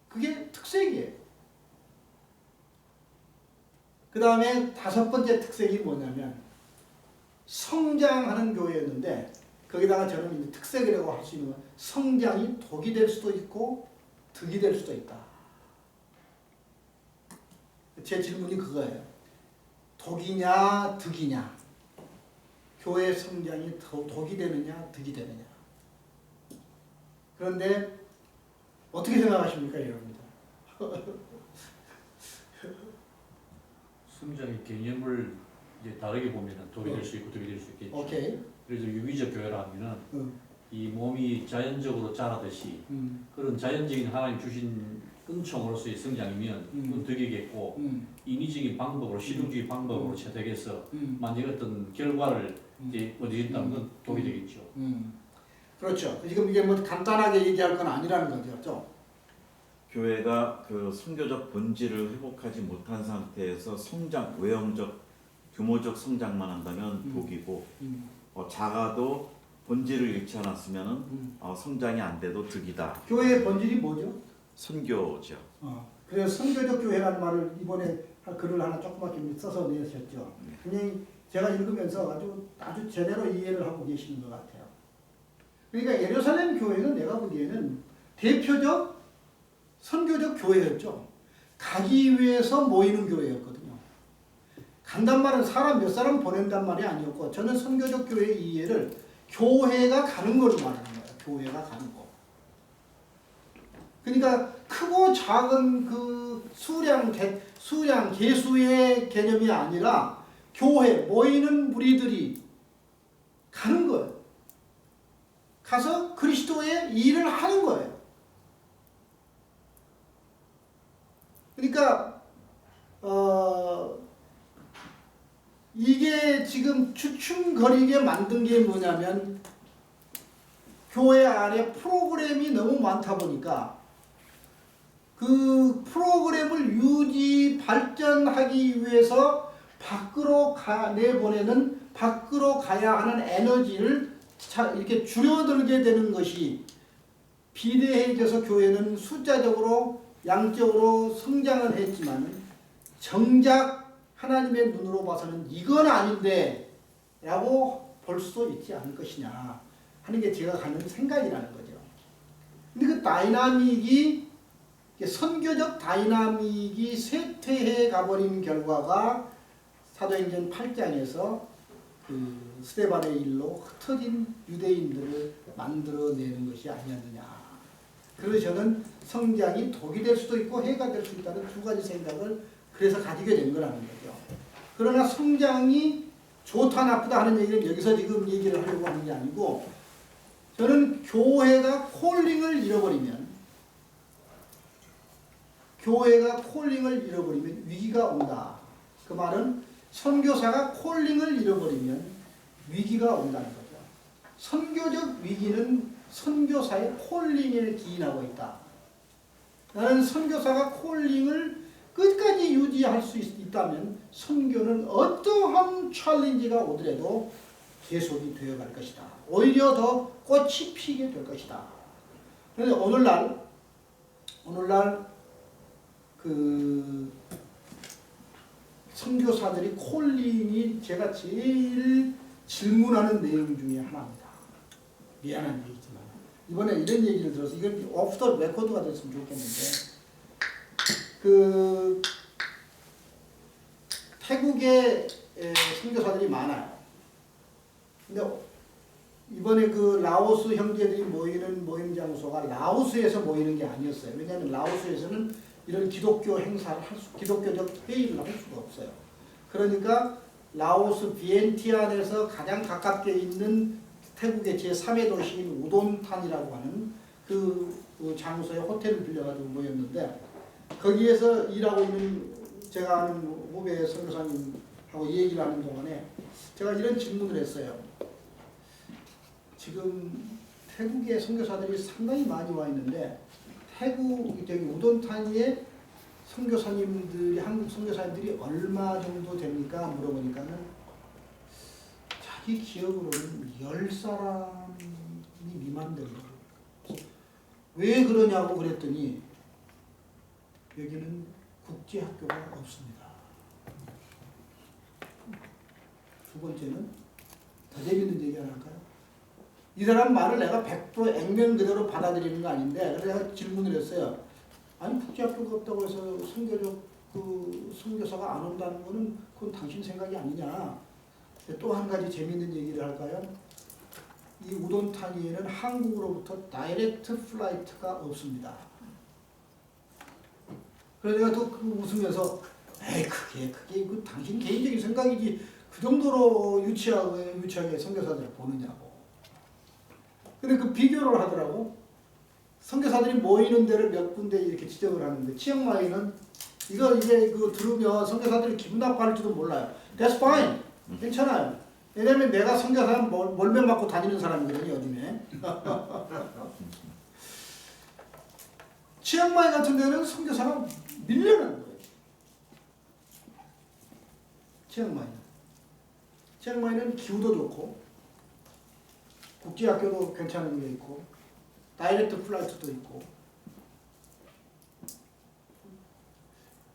그게 특색이에요. 그 다음에 다섯 번째 특색이 뭐냐면 성장하는 교회였는데 거기다가 저는 이제 특색이라고 할 수 있는 건 성장이 독이 될 수도 있고 득이 될 수도 있다. 제 질문이 그거예요. 독이냐 득이냐. 교회 성장이 독이 되느냐 득이 되느냐. 그런데 어떻게 생각하십니까 여러분들? 성장의 개념을 이제 다르게 보면 독이 될 수 있고 득이 될 수 있겠죠. 오케이. 그래서 유기적 교회라 하면은 이 몸이 자연적으로 자라듯이 그런 자연적인 하나님 주신 은총으로서의 성장이면 그건 득이겠고 인위적인 방법으로 실용주의 방법으로 채택해서 만약 어떤 결과를 이제 얻어진다는 건 독이 되겠죠. 그렇죠. 지금 이게 뭐 간단하게 얘기할 건 아니라는 거죠. 교회가 그 선교적 본질을 회복하지 못한 상태에서 성장, 외형적, 규모적 성장만 한다면 독이고 작아도 본질을 잃지 않았으면 성장이 안 돼도 득이다. 교회의 본질이 뭐죠? 선교죠. 그래서 선교적 교회라는 말을 이번에 글을 하나 조그맣게 써서 내셨죠. 그냥 제가 읽으면서 아주 제대로 이해를 하고 계시는 것 같아요. 그러니까 예루살렘 교회는 내가 보기에는 대표적 선교적 교회였죠. 가기 위해서 모이는 교회였거든요. 간단 말은 사람 몇 사람 보낸단 말이 아니었고 저는 선교적 교회의 이해를 교회가 가는 걸로 말하는 거예요. 교회가 가는 거. 그러니까 크고 작은 그 수량, 개수의 개념이 아니라 교회, 모이는 무리들이 가는 거예요. 가서 그리스도의 일을 하는 거예요. 그러니까 이게 지금 주춤거리게 만든 게 뭐냐면 교회 안에 프로그램이 너무 많다 보니까 그 프로그램을 유지 발전하기 위해서 밖으로 내보내는 밖으로 가야 하는 에너지를 이렇게 줄여들게 되는 것이 비대해져서 교회는 숫자적으로 양적으로 성장을 했지만 정작 하나님의 눈으로 봐서는 이건 아닌데 라고 볼 수도 있지 않을 것이냐 하는 게 제가 갖는 생각이라는 거죠. 근데 그 다이나믹이 선교적 다이나믹이 쇠퇴해 가버린 결과가 사도행전 8장에서 그 스데반의 일로 흩어진 유대인들을 만들어내는 것이 아니었느냐. 그래서 저는 성장이 독이 될 수도 있고 해가 될 수 있다는 두 가지 생각을 그래서 가지게 된 거라는 거죠. 그러나 성장이 좋다 나쁘다 하는 얘기는 여기서 지금 얘기를 하려고 하는 게 아니고, 저는 교회가 콜링을 잃어버리면 위기가 온다. 그 말은 선교사가 콜링을 잃어버리면 위기가 온다는 거죠. 선교적 위기는 선교사의 콜링에 기인하고 있다. 나는 선교사가 콜링을 끝까지 유지할 수 있다면 선교는 어떠한 챌린지가 오더라도 계속이 되어갈 것이다. 오히려 더 꽃이 피게 될 것이다. 그런데 오늘날 그 선교사들이 콜링이 제가 제일 질문하는 내용 중에 하나입니다. 미안한 얘기지만 이번에 이런 얘기를 들어서 이건 오프 더 레코드가 됐으면 좋겠는데, 그 태국에 선교사들이 많아요. 근데 이번에 그 라오스 형제들이 모이는 모임 장소가 라오스에서 모이는 게 아니었어요. 왜냐하면 라오스에서는 이런 기독교 행사를 기독교적 회의를 할 수가 없어요. 그러니까 라오스 비엔티안에서 가장 가깝게 있는 태국의 제3의 도시인 우돈탄이라고 하는 그 장소에 호텔을 빌려가지고 모였는데, 거기에서 일하고 있는 제가 아는 후배 선교사님하고 얘기를 하는 동안에 제가 이런 질문을 했어요. 지금 태국에 선교사들이 상당히 많이 와 있는데 저기 우돈탄에 선교사님들이, 한국 선교사님들이 얼마 정도 됩니까? 물어보니까는 자기 기억으로는 10사람이 미만 됩니다. 왜 그러냐고 그랬더니 여기는 국제학교가 없습니다. 두 번째는 더 재밌는 얘기 하나 할까요? 이 사람 말을 내가 100% 액면 그대로 받아들이는 거 아닌데, 그래서 내가 질문을 했어요. 아니 국제학교가 없다고 해서 선교사가 안 온다는 거는 그건 당신 생각이 아니냐. 또 한 가지 재밌는 얘기를 할까요? 이 우돈타니에는 한국으로부터 다이렉트 플라이트가 없습니다. 그래서 내가 또 웃으면서 에이 그게 그 당신 개인적인 생각이지 그 정도로 유치하게 선교사들을 보느냐고. 근데 그 비교를 하더라고. 선교사들이 모이는 데를 몇 군데 이렇게 지정을 하는데, 치앙마이는 이제 그 들으면 선교사들이 기분 나빠할지도 몰라요. That's fine. 괜찮아요. 왜냐면 내가 선교사 몰매 맞고 다니는 사람이거든요, 요즘에. 치앙마이 같은 데는 선교사가 밀려나는 거예요. 치앙마이는 기후도 좋고 국제학교도 괜찮은 게 있고 다이렉트 플라이트도 있고,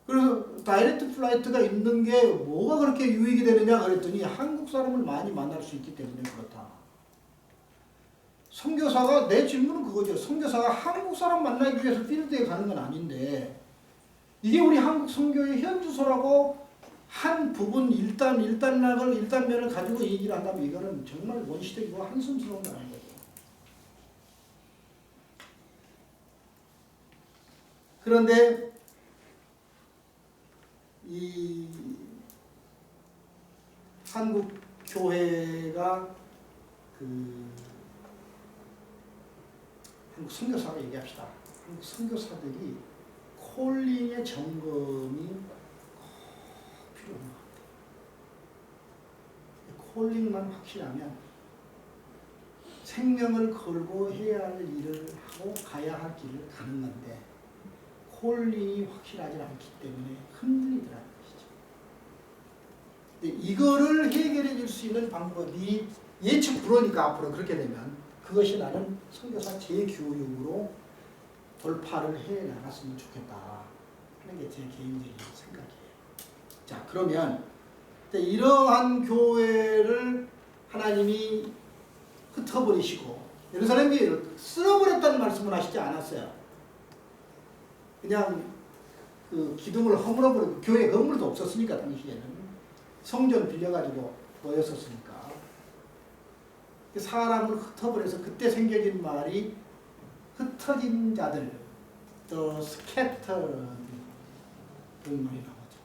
그래서 다이렉트 플라이트가 있는 게 뭐가 그렇게 유익이 되느냐 그랬더니 한국 사람을 많이 만날 수 있기 때문에 그렇다. 선교사가, 내 질문은 그거죠. 선교사가 한국 사람 만나기 위해서 필드에 가는 건 아닌데, 이게 우리 한국 선교의 현주소라고 한 부분 일단면을 가지고 얘기를 한다면 이거는 정말 원시적이고 한숨스러운 거라는 거죠. 그런데 이 한국 교회가 한국 선교사로 얘기합시다. 한국 선교사들이 콜링의 점검이 필요한 것 같아요. 콜링만 확실하면 생명을 걸고 해야 할 일을 하고 가야 할 길을 가는 건데, 콜링이 확실하지 않기 때문에 흔들리더라는 것이죠. 근데 이거를 해결해 줄 수 있는 방법이 예측 불허니까 앞으로 그렇게 되면 그것이 나는 선교사 재교육으로 돌파를 해 나갔으면 좋겠다 하는 게 제 개인적인 생각이에요. 자, 그러면 이러한 교회를 하나님이 흩어버리시고 예루살렘이 쓸어버렸다는 말씀을 하시지 않았어요. 그냥 그 기둥을 허물어버리고, 교회 건물도 없었으니까 당시에는 성전 빌려가지고 모였었으니까 사람을 흩어버려서 그때 생겨진 말이 흩어진 자들, 또 스캐터 그런 말이 나오죠.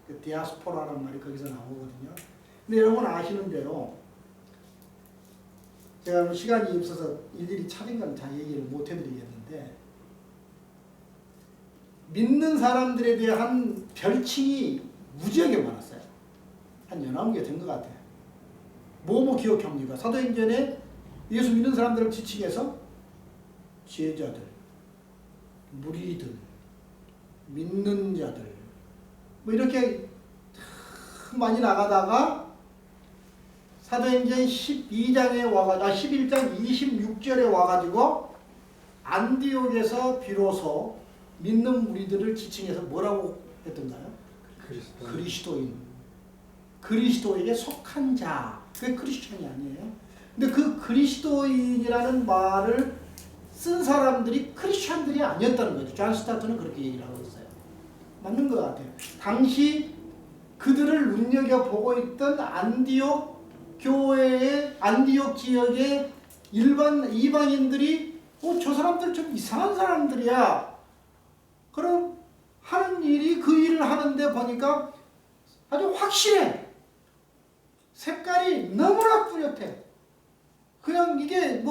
그 디아스포라라는 말이 거기서 나오거든요. 근데 여러분 아시는 대로 제가 시간이 없어서 일일이 찾은 건 잘 얘기를 못 해드리겠는데 믿는 사람들에 대한 별칭이 무지하게 많았어요. 한 19개 된 것 같아요. 뭐뭐 기억합니까? 사도행전에 예수 믿는 사람들을 지칭해서 제자들, 무리들, 믿는 자들 뭐 이렇게 많이 나가다가 사도행전 12장에 와가지고 11장 26절에 와가지고 안디옥에서 비로소 믿는 무리들을 지칭해서 뭐라고 했던가요? 그리스도에게 속한 자. 그게 크리스천이 아니에요. 근데 그 그리스도인이라는 말을 쓴 사람들이 크리스천들이 아니었다는 거죠. 존 스타트는 그렇게 얘기를 하고 있어요. 맞는 것 같아요. 당시 그들을 눈여겨보고 있던 안디옥 교회의 안디옥 지역의 이방인들이 저 사람들 좀 이상한 사람들이야. 그럼 하는 일이 그 일을 하는데 보니까 아주 확실해. 색깔이 너무나 뚜렷해. 그냥 이게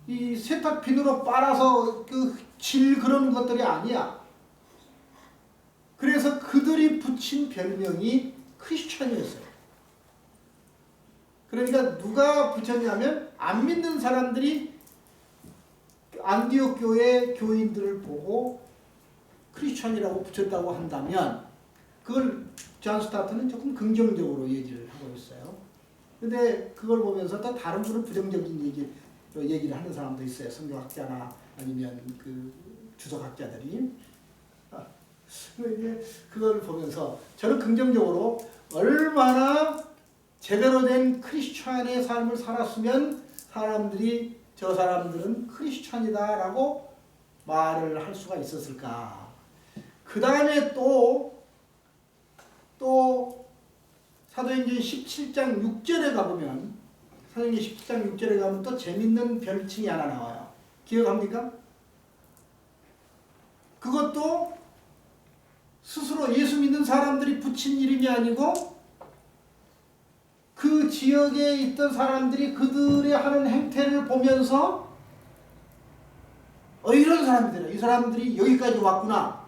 이 세탁 비누로 빨아서 그런 것들이 아니야. 그래서 그들이 붙인 별명이 크리스천이었어요. 그러니까 누가 붙였냐면 안 믿는 사람들이 안디옥 교회 교인들을 보고 크리스천이라고 붙였다고 한다면 그걸 존 스타트는 조금 긍정적으로 얘기를 하고 있어요. 근데 그걸 보면서 또 다른 분은 부정적인 얘기를 하는 사람도 있어요. 성경학자나 아니면 그 주석학자들이. 이제 그걸 보면서 저는 긍정적으로 얼마나 제대로 된 크리스천의 삶을 살았으면 사람들이 저 사람들은 크리스천이다라고 말을 할 수가 있었을까. 그 다음에 또 사도행전 17장 6절에 가보면 사도행전 17장 6절에 가면 또 재밌는 별칭이 하나 나와요. 기억합니까? 그것도 스스로 예수 믿는 사람들이 붙인 이름이 아니고 그 지역에 있던 사람들이 그들의 하는 행태를 보면서 이런 사람들이야. 이 사람들이 여기까지 왔구나.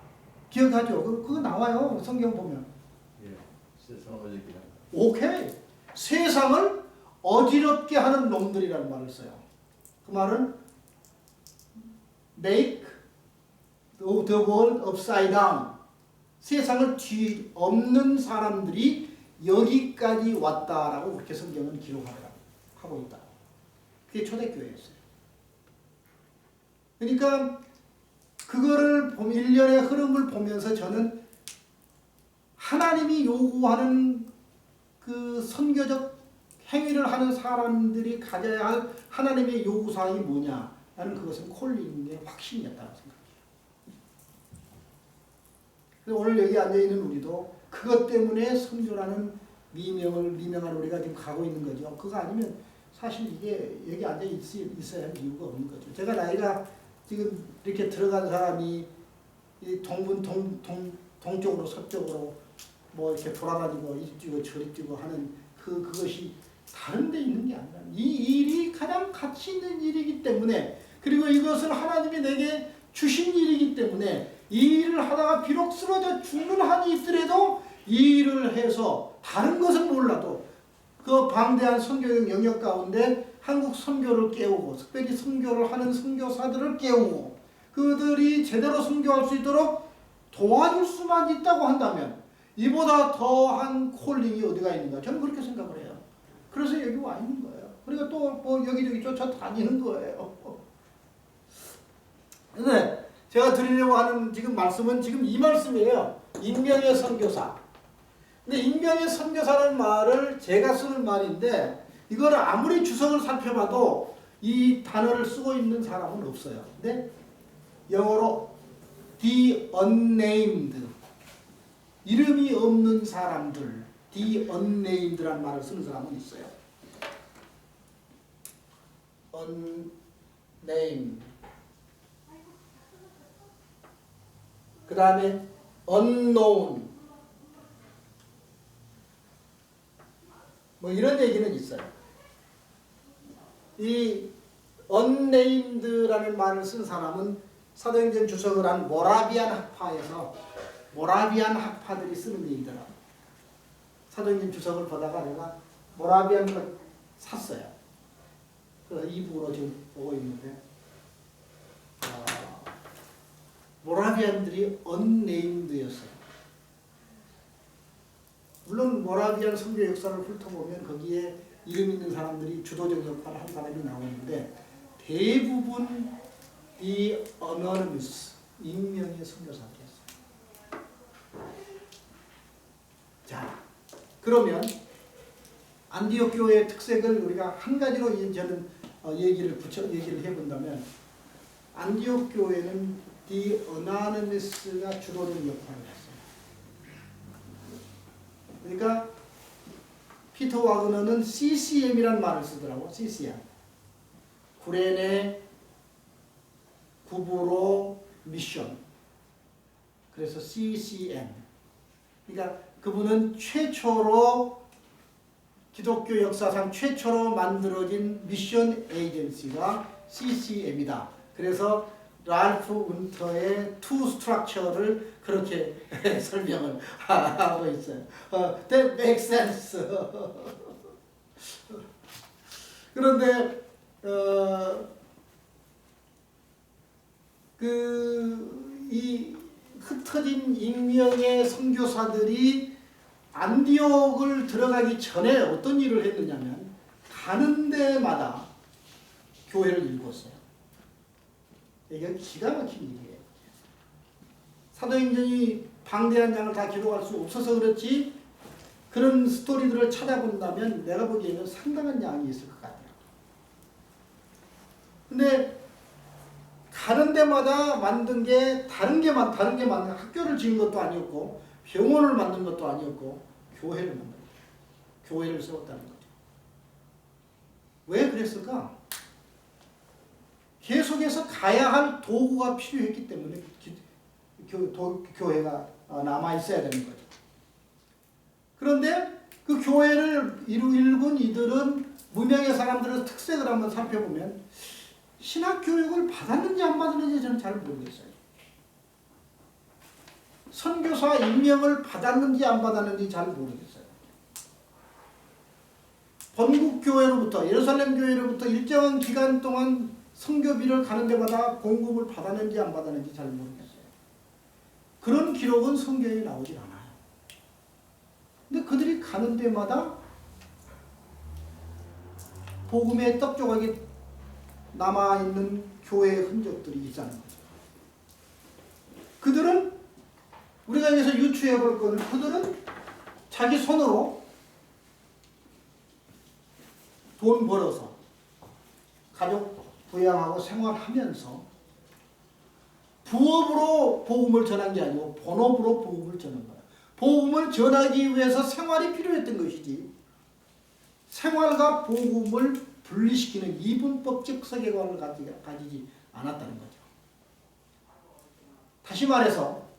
기억하죠? 그거 나와요. 성경 보면. 예, 세상 어렵게 한다. 오케이. 세상을 어지럽게 하는 놈들이라는 말을 써요. 그 말은 make the world upside down. 세상을 뒤엎는 사람들이 여기까지 왔다라고 그렇게 성경은 기록하고 있다. 그게 초대교회였어요. 그러니까 그거를 일련의 흐름을 보면서 저는 하나님이 요구하는 그 선교적 행위를 하는 사람들이 가져야 할 하나님의 요구사항이 뭐냐? 나는 그것은 콜링의 확신이었다고 생각해요. 그래서 오늘 여기 앉아있는 우리도 그것 때문에 선교라는 미명을 우리가 지금 가고 있는 거죠. 그거 아니면 사실 이게 여기 앉아 있어야 할 이유가 없는 거죠. 제가 나이가 지금 이렇게 들어간 사람이 동쪽으로 서쪽으로 뭐 이렇게 돌아다니고 이리 뛰고 저리 뛰고 하는 그것이 다른 데 있는 게 아니라 이 일이 가장 가치 있는 일이기 때문에 그리고 이것을 하나님이 내게 주신 일이기 때문에 이 일을 하다가 비록 쓰러져 죽는 한이 있더라도 이 일을 해서 다른 것은 몰라도 그 방대한 선교적 영역 가운데 한국 선교를 깨우고 특별히 선교를 하는 선교사들을 깨우고 그들이 제대로 선교할 수 있도록 도와줄 수만 있다고 한다면 이보다 더한 콜링이 어디가 있는가 저는 그렇게 생각을 해요. 그래서 여기 와 있는 거예요. 그리고 또 뭐 여기저기 쫓아다니는 거예요. 근데 제가 드리려고 하는 지금 말씀은 지금 이 말씀이에요. 인명의 선교사. 근데 인명의 선교사라는 말을 제가 쓰는 말인데 이거를 아무리 주석을 살펴봐도 이 단어를 쓰고 있는 사람은 없어요. 근데 영어로 the unnamed 이름이 없는 사람들 the unnamed라는 말을 쓰는 사람은 있어요. unnamed. 그 다음에 unknown. 뭐 이런 얘기는 있어요. 이 unnamed라는 말을 쓴 사람은 사도행전 주석을 한 모라비안 학파에서 모라비안 학파들이 쓰는 얘기더라. 사도행전 주석을 보다가 내가 모라비안 걸 샀어요. 그래서 이북으로 지금 보고 있는데 모라비안들이 unnamed였어요. 물론 모라비안 선교 역사를 훑어보면 거기에 이름 있는 사람들이 주도적 역할을 한 사람이 나오는데 대부분 이 anonymous, 익명의 선교사들이었어요. 자, 그러면 안디옥 교회의 특색을 우리가 한 가지로 저는 얘기를 해본다면 안디옥 교회는 the anonymous가 주도적 역할을 했어요. 그러니까 피터 와그너는 CCM이라는 말을 쓰더라고. CCM. 구레네 구보로 미션. 그래서 CCM. 그러니까 그분은 최초로 기독교 역사상 최초로 만들어진 미션 에이전시가 CCM이다. 그래서 랄프 운터의 투 스트럭처를 그렇게 설명을 하고 있어요. That makes sense. 그런데 이 흩어진 익명의 선교사들이 안디옥을 들어가기 전에 어떤 일을 했느냐면 가는 데마다 교회를 일궜어요. 이게 기가 막힌 일이에요. 사도행전이 방대한 양을 다 기록할 수 없어서 그렇지 그런 스토리들을 찾아본다면 내가 보기에는 상당한 양이 있을 것 같아요. 근데 가는 데마다 만든 게 다른 게 만든 학교를 지은 것도 아니었고 병원을 만든 것도 아니었고 교회를 만든 거예요. 교회를 세웠다는 거죠. 왜 그랬을까? 계속해서 가야 할 도구가 필요했기 때문에 교회가 남아있어야 되는 거죠. 그런데 그 교회를 일군 이들은 무명의 사람들의 특색을 한번 살펴보면 신학교육을 받았는지 안 받았는지 저는 잘 모르겠어요. 선교사 임명을 받았는지 안 받았는지 잘 모르겠어요. 본국교회로부터 예루살렘 교회로부터 일정한 기간 동안 선교비를 가는 데마다 공급을 받았는지 안 받았는지 잘 모르겠어요. 그런 기록은 성경에 나오질 않아요. 근데 그들이 가는 데마다 복음의 떡 조각이 남아있는 교회의 흔적들이 있다는 거죠. 그들은 우리가 여기서 유추해 볼 거는 그들은 자기 손으로 돈 벌어서 가족 부양하고 생활하면서 부업으로 복음을 전한 게 아니고 본업으로 복음을 전한 거야. 복음을 전하기 위해서 생활이 필요했던 것이지 생활과 복음을 분리시키는 이분법적 세계관을 가지지 않았다는 거죠. 다시 말해서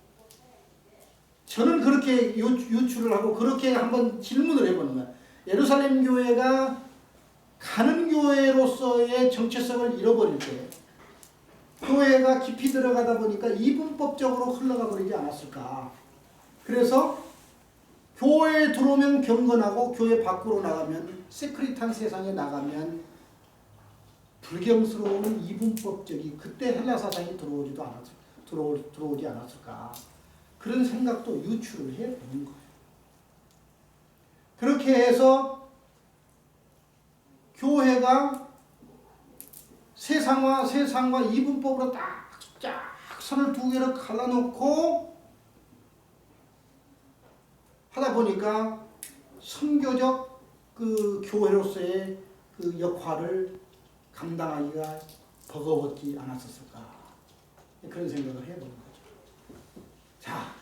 저는 그렇게 유추를 하고 그렇게 한번 질문을 해보는 거야. 예루살렘 교회가 가는 교회로서의 정체성을 잃어버릴 때 교회가 깊이 들어가다 보니까 이분법적으로 흘러가 버리지 않았을까. 그래서 교회에 들어오면 경건하고 교회 밖으로 나가면 시크릿한 세상에 나가면 불경스러운 이분법적이 그때 헬라 사상이 들어오지 않았을까. 그런 생각도 유추를 해보는 거예요. 그렇게 해서 교회가 세상과 이분법으로 딱 선을 두 개를 갈라놓고 하다 보니까 선교적 그 교회로서의 그 역할을 감당하기가 버거웠지 않았었을까. 그런 생각을 해보는 거죠. 자,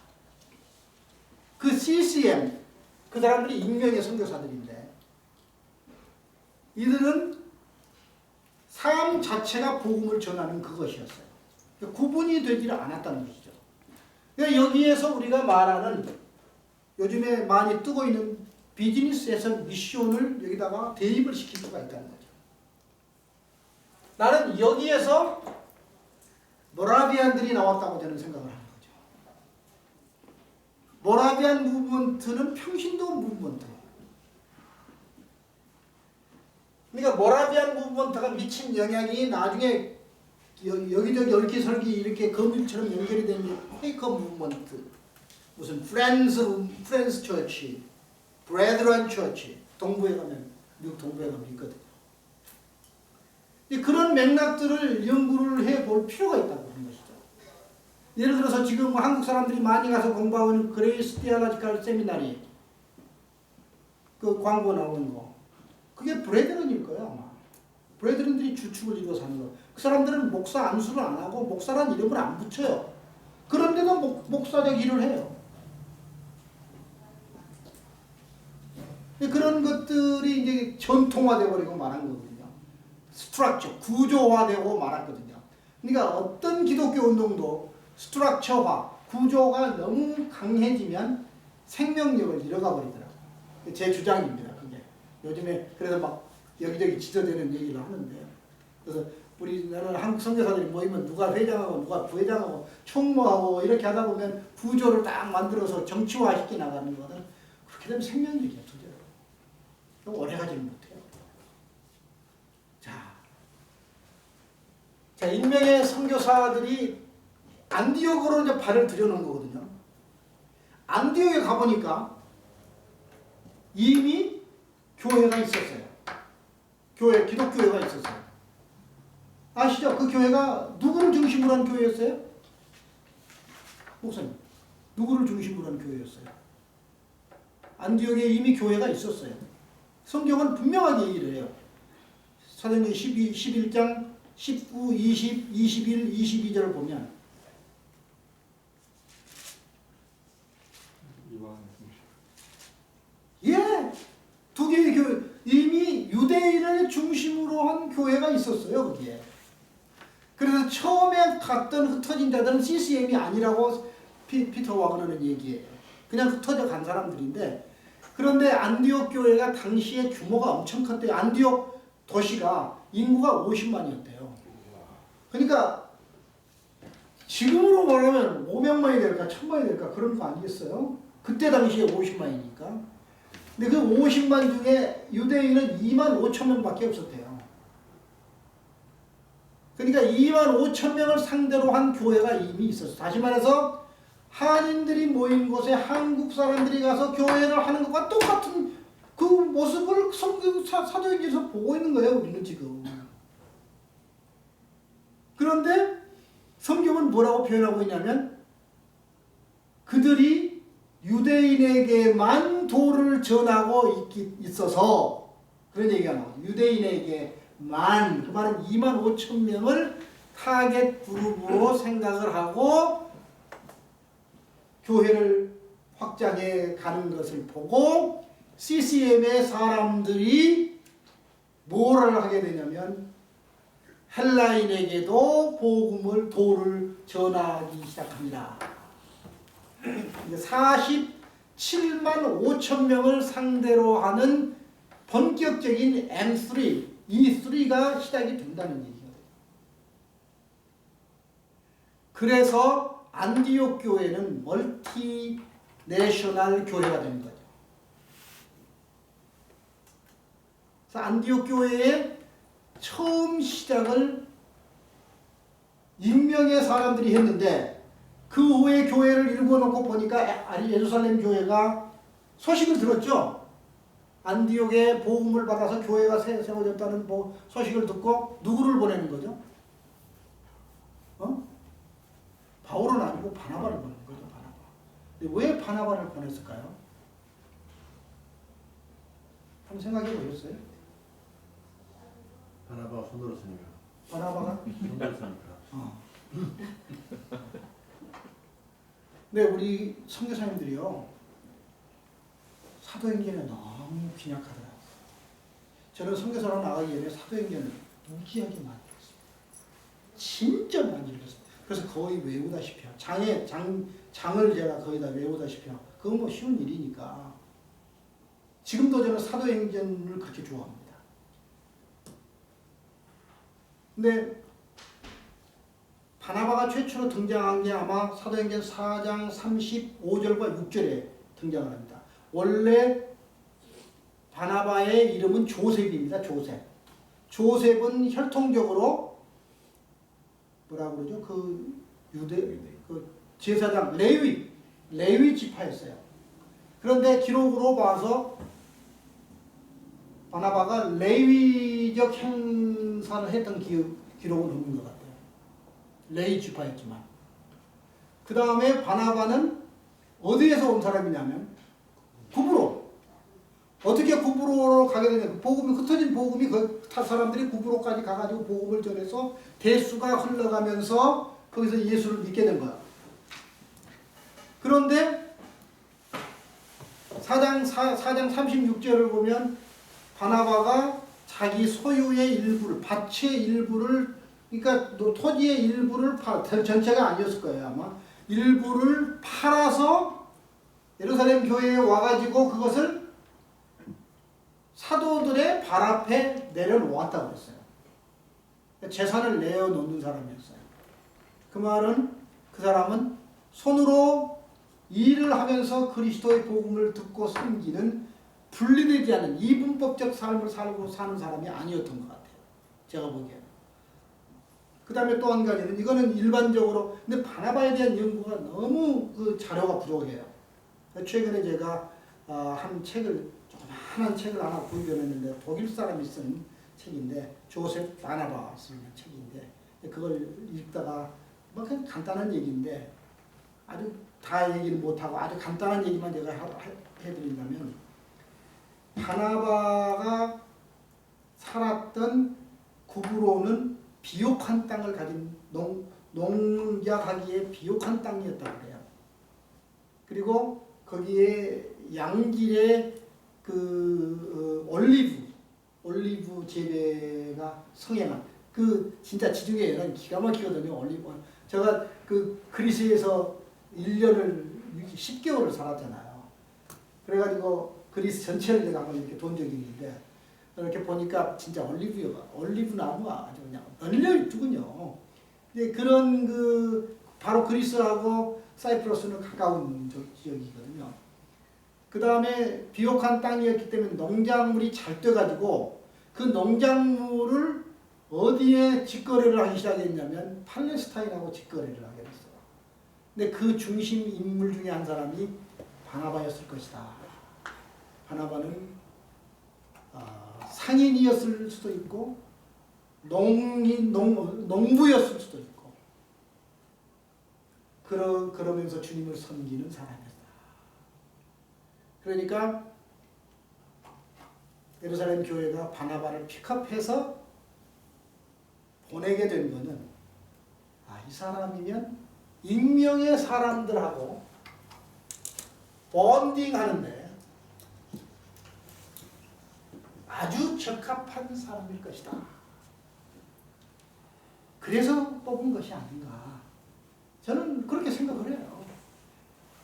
그 CCM, 그 사람들이 익명의 선교사들인데 이들은 삶 자체가 복음을 전하는 그것이었어요. 구분이 되지를 않았다는 것이죠. 그러니까 여기에서 우리가 말하는 요즘에 많이 뜨고 있는 비즈니스에서 미션을 여기다가 대입을 시킬 수가 있다는 거죠. 나는 여기에서 모라비안들이 나왔다고 저는 생각을 하는 거죠. 모라비안 무브먼트는 평신도 무브먼트예요. 그러니까 모라비안 무브먼트가 미친 영향이 나중에 여기저기 얽히설기 이렇게 거물처럼 연결이 된 게 퀘이커 무브먼트, 무슨 프렌스 처치, 브레드런 처치, 동부에 가면 미국 동부에 가면 있거든요. 그런 맥락들을 연구를 해볼 필요가 있다고 하는 것이죠. 예를 들어서 지금 한국 사람들이 많이 가서 공부하는 그레이스 디알라지칼 세미나리 그 광고 나오는 거 그게 브레드런일 거예요 아마. 브레드런들이 주축을 이루어서 하는 거. 그 사람들은 목사 안수를 안 하고 목사란 이름을 안 붙여요. 그런데도 목사적 일을 해요. 그런 것들이 이제 전통화되어 버리고 말한 거거든요. 스트럭처, 구조화되고 말았거든요. 그러니까 어떤 기독교 운동도 스트럭처화, 구조가 너무 강해지면 생명력을 잃어가 버리더라고요. 제 주장입니다. 그게. 요즘에 그래서 막 여기저기 지저대는 얘기를 하는데요. 그래서 우리나라 한국 선교사들이 모이면 누가 회장하고 누가 부회장하고 총무하고 이렇게 하다 보면 구조를 딱 만들어서 정치화시켜 나가는 거는 그렇게 되면 생명력이 없어져요. 오래 가지는 못해요. 자, 인명의 선교사들이 안디옥으로 이제 발을 들여놓은 거거든요. 안디옥에 가보니까 이미 교회가 있었어요. 기독교회가 있었어요. 아시죠? 그 교회가 누구를 중심으로 한 교회였어요? 목사님, 누구를 중심으로 한 교회였어요? 안디옥에 이미 교회가 있었어요. 성경은 분명하게 얘기를 해요. 사도행전 11장 19, 20, 21, 22절을 보면 예! 두 개의 교회, 이미 유대인을 중심으로 한 교회가 있었어요, 거기에. 그래서 처음에 갔던 흩어진 자들은 CCM이 아니라고 피터 와그너는 얘기해요. 그냥 흩어져 간 사람들인데, 그런데 안디옥 교회가 당시에 규모가 엄청 컸대요. 안디옥 도시가 인구가 50만이었대요. 그러니까 지금으로 말하면 500만이 될까 1000만이 될까 그런 거 아니겠어요? 그때 당시에 50만이니까. 근데 그 50만 중에 유대인은 2만 5천 명밖에 없었대요. 그러니까 2만 5천 명을 상대로 한 교회가 이미 있었어요. 다시 말해서 한인들이 모인 곳에 한국 사람들이 가서 교회를 하는 것과 똑같은 그 모습을 사도행전에서 보고 있는 거예요. 우리는 지금. 그런데 성경은 뭐라고 표현하고 있냐면 그들이 유대인에게만 도를 전하고 있어서 그런 얘기가 나와요. 유대인에게만, 그 말은 2만 5천 명을 타겟 그룹으로 생각을 하고 교회를 확장해 가는 것을 보고 CCM의 사람들이 뭐를 하게 되냐면 헬라인에게도 도를 전하기 시작합니다. 47만 5천 명을 상대로 하는 본격적인 M3, E3가 시작이 된다는 얘기거든요. 그래서 안디옥 교회는 멀티내셔널 교회가 된 거죠. 그래서 안디옥 교회의 처음 시작을 익명의 사람들이 했는데 그 후에 교회를 일궈놓고 보니까 예루살렘 교회가 소식을 들었죠. 안디옥에 복음을 받아서 교회가 세워졌다는 소식을 듣고 누구를 보내는 거죠? 바울은 아니고 바나바를 보내는 거죠. 바나바. 왜 바나바를 보냈을까요? 한번 생각해 보셨어요? 바나바가 손으로 쓰니까. 바나바가? 손으로 쓰니까. 네, 우리 선교사님들이요. 사도행전에 너무 빈약하더라고요. 저는 선교사로 나가기 전에 사도행전을 무지하게 많이 읽었습니다. 진짜 많이 읽었습니다. 그래서 거의 외우다시피 하고 장을 제가 거의 다 외우다시피 하고 그건 뭐 쉬운 일이니까. 지금도 저는 사도행전을 그렇게 좋아합니다. 근데 바나바가 최초로 등장한 게 아마 사도행전 4장 35절과 6절에 등장을 합니다. 원래 바나바의 이름은 조셉입니다. 조셉은 혈통적으로 뭐라고 그러죠? 그 유대 그 제사장 레위 지파였어요. 그런데 기록으로 봐서 바나바가 레위적 행사를 했던 기록은 없는 것 같아요. 레위 지파였지만. 그 다음에 바나바는 어디에서 온 사람이냐면 구브로. 어떻게 구브로로 가게 되냐? 복음이 흩어진 복음이 그 사람들이 구브로까지 가가지고 복음을 전해서 대수가 흘러가면서 거기서 예수를 믿게 된 거야. 그런데 4장 36절을 보면 바나바가 자기 소유의 일부를, 밭의 일부를, 그러니까 토지의 일부를 전체가 아니었을 거예요 아마. 일부를 팔아서 예루살렘 교회에 와가지고 그것을 사도들의 발 앞에 내려놓았다고 그랬어요. 재산을 내어놓는 사람이었어요. 그 말은 그 사람은 손으로 일을 하면서 그리스도의 복음을 듣고 섬기는 분리되지 않은 이분법적 삶을 살고 사는 사람이 아니었던 것 같아요. 제가 보기에는. 그 다음에 또 한 가지는 이거는 일반적으로 근데 바나바에 대한 연구가 너무 그 자료가 부족해요. 최근에 제가 한 책을 조그마한 책을 하나 구입했는데 독일 사람이 쓴 책인데 조셉 바나바 쓴 책인데 그걸 읽다가 뭐 그냥 간단한 얘기인데 아주 다 얘기는 못하고 아주 간단한 얘기만 제가 해드린다면 바나바가 살았던 구브로는 비옥한 땅을 가진 농작하기에 비옥한 땅이었다고 해요. 그리고 거기에 양질의 그 올리브 재배가 성행한 그 진짜 지중해에는 기가 막히거든요. 올리브. 제가 그 그리스에서 1년을 10개월을 살았잖아요. 그래가지고 그리스 전체를 내가 한번 이렇게 본 적이 있는데 이렇게 보니까 진짜 올리브 나무가 아주 그냥 널려 있더군요. 이제 그런 그 바로 그리스하고 사이프러스는 가까운 지역이거든요. 그 다음에 비옥한 땅이었기 때문에 농작물이 잘 돼가지고 그 농작물을 어디에 직거래를 하기 시작했냐면 팔레스타인하고 직거래를 하게 됐어요. 근데 그 중심 인물 중에 한 사람이 바나바였을 것이다. 바나바는 상인이었을 수도 있고 농부였을 수도 있고 그러면서 주님을 섬기는 사람이었다. 그러니까 예루살렘 교회가 바나바를 픽업해서 보내게 된 것은 이 사람이면 익명의 사람들하고 본딩하는데 아주 적합한 사람일 것이다. 그래서 뽑은 것이 아닌가. 저는 그렇게 생각을 해요.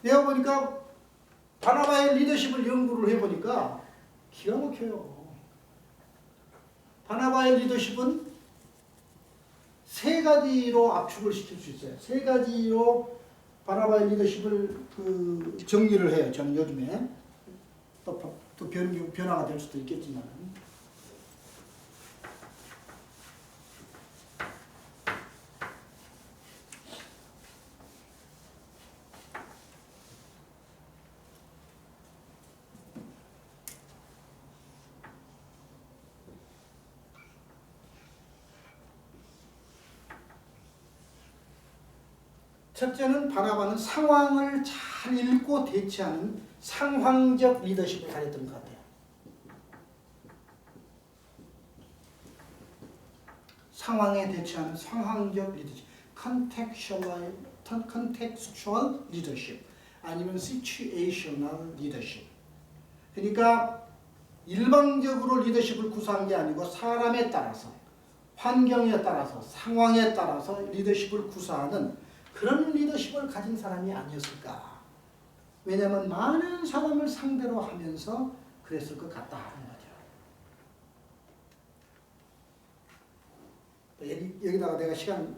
내가 보니까 바나바의 리더십을 연구를 해보니까 기가 막혀요. 바나바의 리더십은 세 가지로 압축을 시킬 수 있어요. 세 가지로 바나바의 리더십을 정리를 해요. 저는 요즘에 또 변화가 될 수도 있겠지만 첫째는 바나바는 상황을 잘 읽고 대처하는 상황적 리더십을 가졌던 것 같아요. 상황에 대처하는 상황적 리더십, contextual leadership, 아니면 situational leadership. 그러니까 일방적으로 리더십을 구사한 게 아니고 사람에 따라서 환경에 따라서 상황에 따라서 리더십을 구사하는 그런 리더십을 가진 사람이 아니었을까. 왜냐하면 많은 사람을 상대로 하면서 그랬을 것 같다 하는 거죠. 여기다가 내가 시간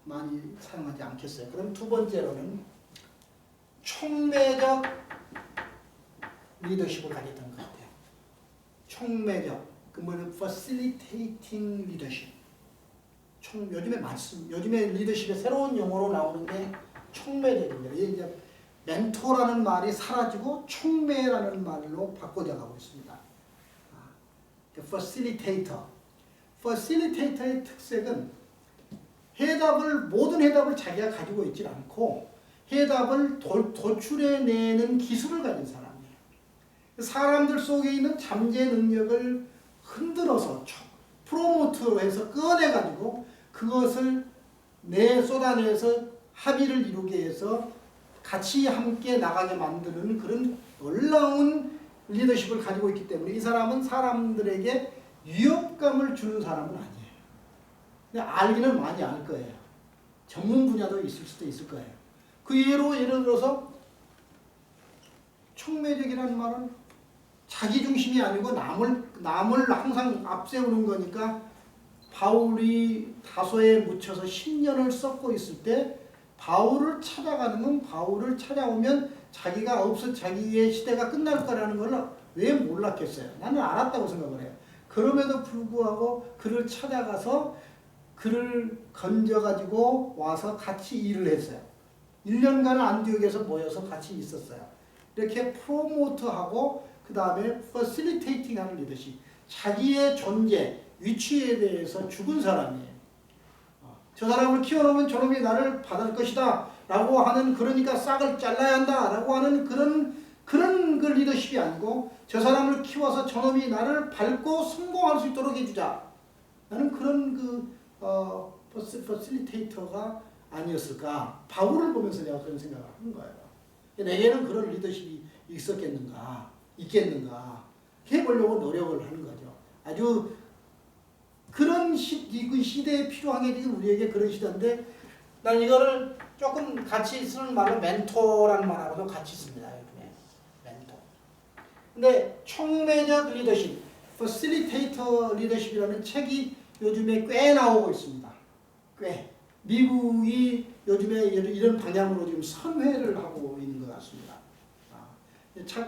많이 사용하지 않겠어요. 그럼 두 번째로는 촉매적 리더십을 가졌던 것 같아요. 촉매적, 그 뭐는 facilitating leadership. 요즘에 리더십의 새로운 용어로 나오는 게 촉매적입니다. 이제 멘토라는 말이 사라지고 촉매라는 말로 바꿔져 가고 있습니다. facilitator. facilitator의 특색은 모든 해답을 자기가 가지고 있지 않고 해답을 도출해내는 기술을 가진 사람이에요. 사람들 속에 있는 잠재 능력을 흔들어서 프로모트로 해서 꺼내가지고 그것을 쏟아내서 합의를 이루게 해서 같이 함께 나가게 만드는 그런 놀라운 리더십을 가지고 있기 때문에 이 사람은 사람들에게 위협감을 주는 사람은 아니에요. 근데 알기는 많이 알 거예요. 전문 분야도 있을 수도 있을 거예요. 그 예를 들어서 촉매적이라는 말은 자기 중심이 아니고 남을 항상 앞세우는 거니까 바울이 다소에 묻혀서 10년을 썩고 있을 때 바울을 찾아가는 건 바울을 찾아오면 자기의 시대가 끝날 거라는 걸 왜 몰랐겠어요? 나는 알았다고 생각을 해요. 그럼에도 불구하고 그를 찾아가서 그를 건져가지고 와서 같이 일을 했어요. 1년간 안디옥에서 모여서 같이 있었어요. 이렇게 프로모트하고 그 다음에 facilitating 하는 리더십. 자기의 존재, 위치에 대해서 죽은 사람이에요. 저 사람을 키워놓으면 저놈이 나를 받을 것이다 라고 하는, 그러니까 싹을 잘라야 한다 라고 하는 그런 그 리더십이 아니고 저 사람을 키워서 저놈이 나를 밟고 성공할 수 있도록 해주자. 나는 그런 퍼실리테이터가 아니었을까. 바울을 보면서 내가 그런 생각을 하는 거예요. 내게는 그런 리더십이 있겠는가 해보려고 노력을 하는 거죠. 아주 그런 이 시대에 필요한 게 지금 우리에게 그런 시대인데, 난 이거를 조금 같이 쓰는 말로 멘토라는 말하고도 같이 씁니다. 멘토. 근데 촉매적 리더십, 퍼실리테이터 리더십이라는 책이 요즘에 꽤 나오고 있습니다. 꽤. 미국이 요즘에 이런 방향으로 지금 선회를 하고 있는 것 같습니다.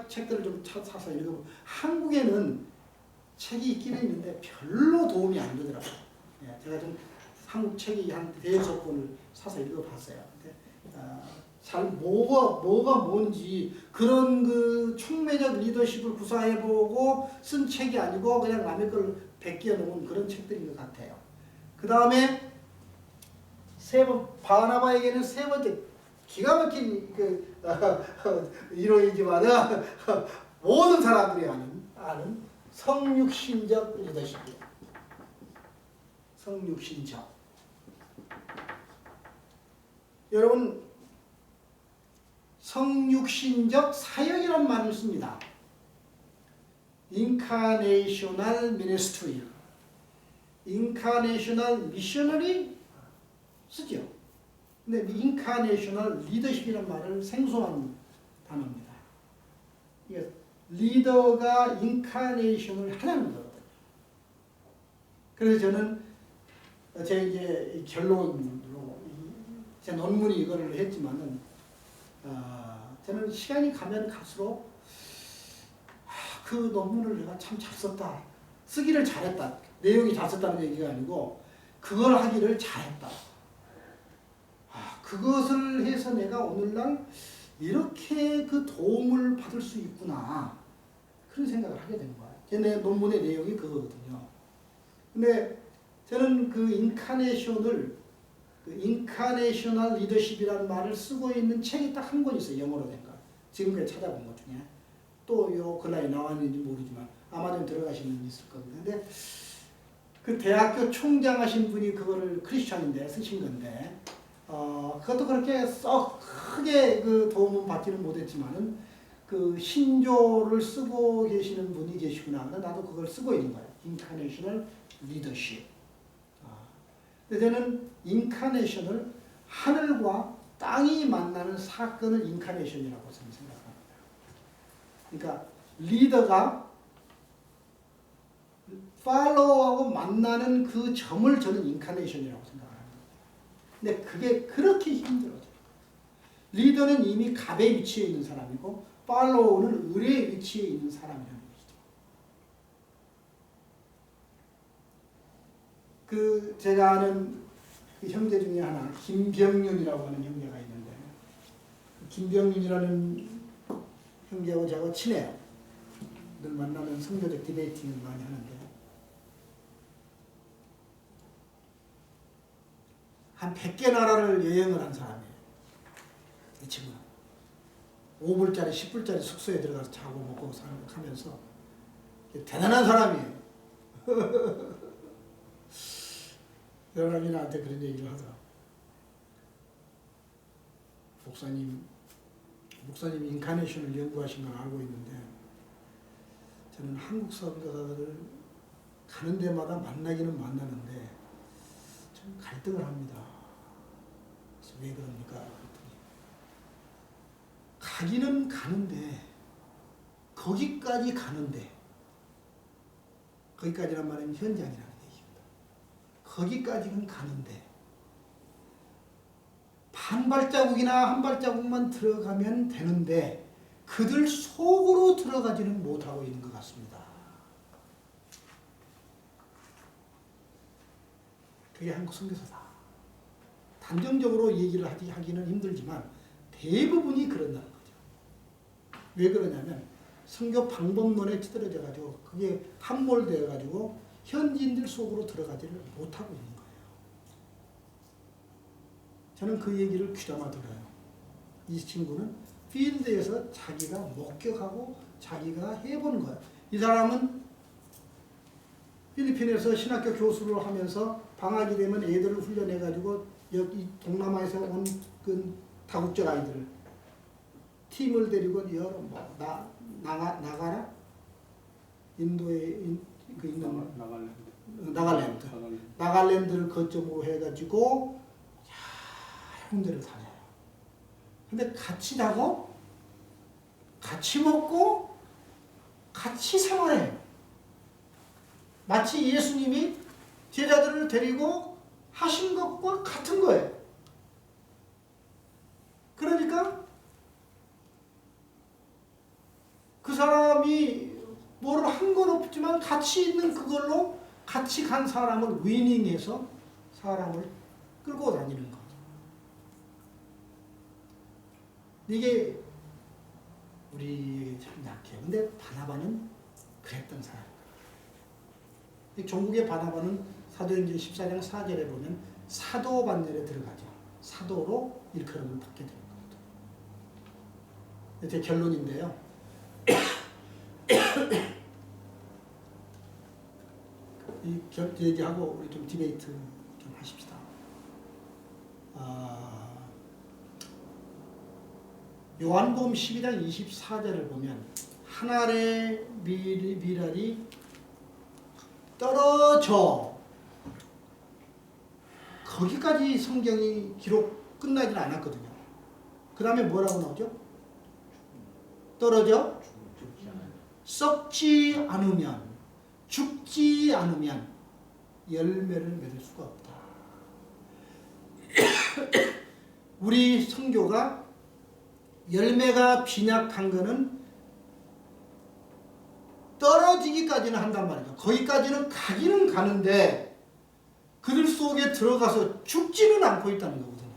책들을 좀 사서 읽어보고, 한국에는 책이 있기는 있는데 별로 도움이 안 되더라고요. 제가 좀 한국 책이 한 대여섯 권을 사서 읽어봤어요. 근데 뭐가 뭔지 그런 그 촉매적 리더십을 구사해보고 쓴 책이 아니고 그냥 남의 걸 베끼어 놓은 그런 책들인 것 같아요. 그 다음에 바나바에게는 세 번째 기가 막힌 이론이지만 모든 사람들이 아는 성육신적 리더십이에요. 성육신적. 여러분, 성육신적 사역이라는 말을 씁니다. Incarnational Ministry, Incarnational Missionary 쓰죠. 근데 Incarnational Leadership이라는 말을 생소한 단어입니다. 이게 리더가 인카네이션을 하라는 거거든요. 그래서 저는 제 이제 결론으로 제 논문이 이거를 했지만은 저는 시간이 가면 갈수록 그 논문을 내가 참 잘 썼다. 쓰기를 잘했다. 내용이 잘 썼다는 얘기가 아니고 그걸 하기를 잘했다. 그것을 해서 내가 오늘날 이렇게 그 도움을 받을 수 있구나. 그런 생각을 하게 된 거예요. 제 논문의 내용이 그거거든요. 근데 저는 그 인카네이셔널 리더십이라는 말을 쓰고 있는 책이 딱 한 권 있어요. 영어로 된 거. 지금까지 찾아본 것 중에. 또 요 근래에 나왔는지 모르지만 아마존 들어가시는 분 있을 겁니다. 근데 그 대학교 총장 하신 분이 그거를 크리스천인데 쓰신 건데, 그것도 그렇게 썩 크게 그 도움은 받지는 못했지만은 그 신조를 쓰고 계시는 분이 계시구나. 나도 그걸 쓰고 있는 거예요. 인카네이셔널 리더십. 저는 인카네이션을 하늘과 땅이 만나는 사건을 인카네이션이라고 저는 생각합니다. 그러니까 리더가 팔로워하고 만나는 그 점을 저는 인카네이션이라고 생각합니다. 근데 그게 그렇게 힘들어요. 리더는 이미 갑의 위치에 있는 사람이고 팔로워는 을의 위치에 있는 사람이라는 것이죠. 그 제가 아는 그 형제 중에 하나 김병윤이라고 하는 형제가 있는데 김병윤이라는 형제하고 제가 친해요. 늘 만나면 성교적 디베이팅을 많이 하는데 한 100개 나라를 여행을 한 사람이에요. 이 친구는 5불짜리 10불짜리 숙소에 들어가서 자고 먹고 하면서 대단한 사람이에요. 여러 사람이 나한테 그런 얘기를 하더라. 목사님이 인카네이션을 연구하신 걸 알고 있는데 저는 한국 선교사들을 가는 데마다 만나기는 만나는데 좀 갈등을 합니다. 그래서 왜 그럽니까? 그랬더니 가기는 가는데 거기까지 가는데 거기까지란 말은 현장이라는 얘기입니다. 거기까지는 가는데 한 발자국이나 한 발자국만 들어가면 되는데 그들 속으로 들어가지는 못하고 있는 것 같습니다. 그게 한국 선교사다. 단정적으로 얘기를 하기는 힘들지만 대부분이 그런다는 거죠. 왜 그러냐면 선교 방법론에 찌들어져 가지고 그게 함몰되어 가지고 현지인들 속으로 들어가지를 못하고 있는 거예요. 저는 그 얘기를 귀담아 들어요. 이 친구는 필드에서 자기가 목격하고 자기가 해본 거예요. 이 사람은 필리핀에서 신학교 교수를 하면서 방학이 되면 애들을 훈련해가지고 여기 동남아에서 온 그 다국적 아이들을 팀을 데리고 여러 나가라 인도에 그 있는 나갈랜드를 거점으로 해가지고 군대를 다녀요. 근데 같이 자고, 같이 먹고, 같이 생활해요. 마치 예수님이 제자들을 데리고 하신 것과 같은 거예요. 그러니까 그 사람이 뭐를 한 건 없지만 같이 있는 그걸로 같이 간 사람을 위닝해서 사람을 끌고 다니는 거예요. 이게 우리 참 약해요. 근데 바나바는 그랬던 사람이에요. 종국의 바나바는 사도행전 14장 4절에 보면 사도 반열에 들어가죠. 사도로 일컬음을 받게 되는 겁니다. 제 결론인데요. 이 얘기하고 우리 좀 디베이트 좀 하십시다. 요한복음 12장 24절을 보면 하늘의 미랄이 떨어져 거기까지 성경이 기록 끝나질 않았거든요. 그 다음에 뭐라고 나오죠? 떨어져 썩지 않으면 죽지 않으면 열매를 맺을 수가 없다. 우리 선교가 열매가 빈약한 거는 떨어지기까지는 한단 말이죠. 거기까지는 가기는 가는데 그들 속에 들어가서 죽지는 않고 있다는 거거든요.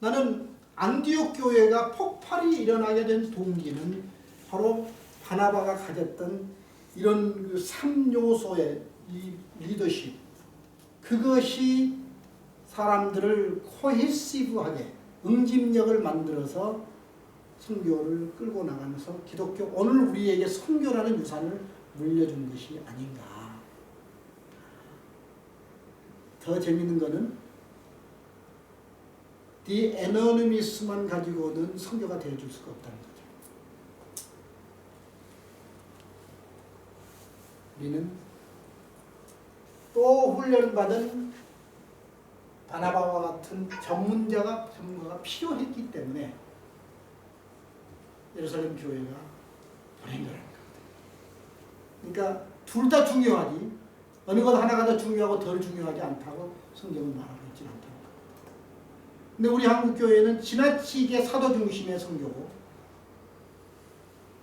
나는 안디옥 교회가 폭발이 일어나게 된 동기는 바로 바나바가 가졌던 이런 그 3요소의 이 리더십, 그것이 사람들을 코헤시브하게 응집력을 만들어서 선교를 끌고 나가면서 기독교 오늘 우리에게 선교라는 유산을 물려준 것이 아닌가. 더 재밌는 거는 The Anonymous만 가지고는 선교가 되어줄 수가 없다는 거죠. 우리는 또 훈련받은 바나바와 같은 전문가가 필요했기 때문에 예루살렘 교회가 보낸 거라는 겁니다. 그러니까 둘 다 중요하지 어느 것 하나가 더 중요하고 덜 중요하지 않다고 성경은 말하고 있지는 않다는 겁니다. 근데 우리 한국 교회는 지나치게 사도 중심의 선교고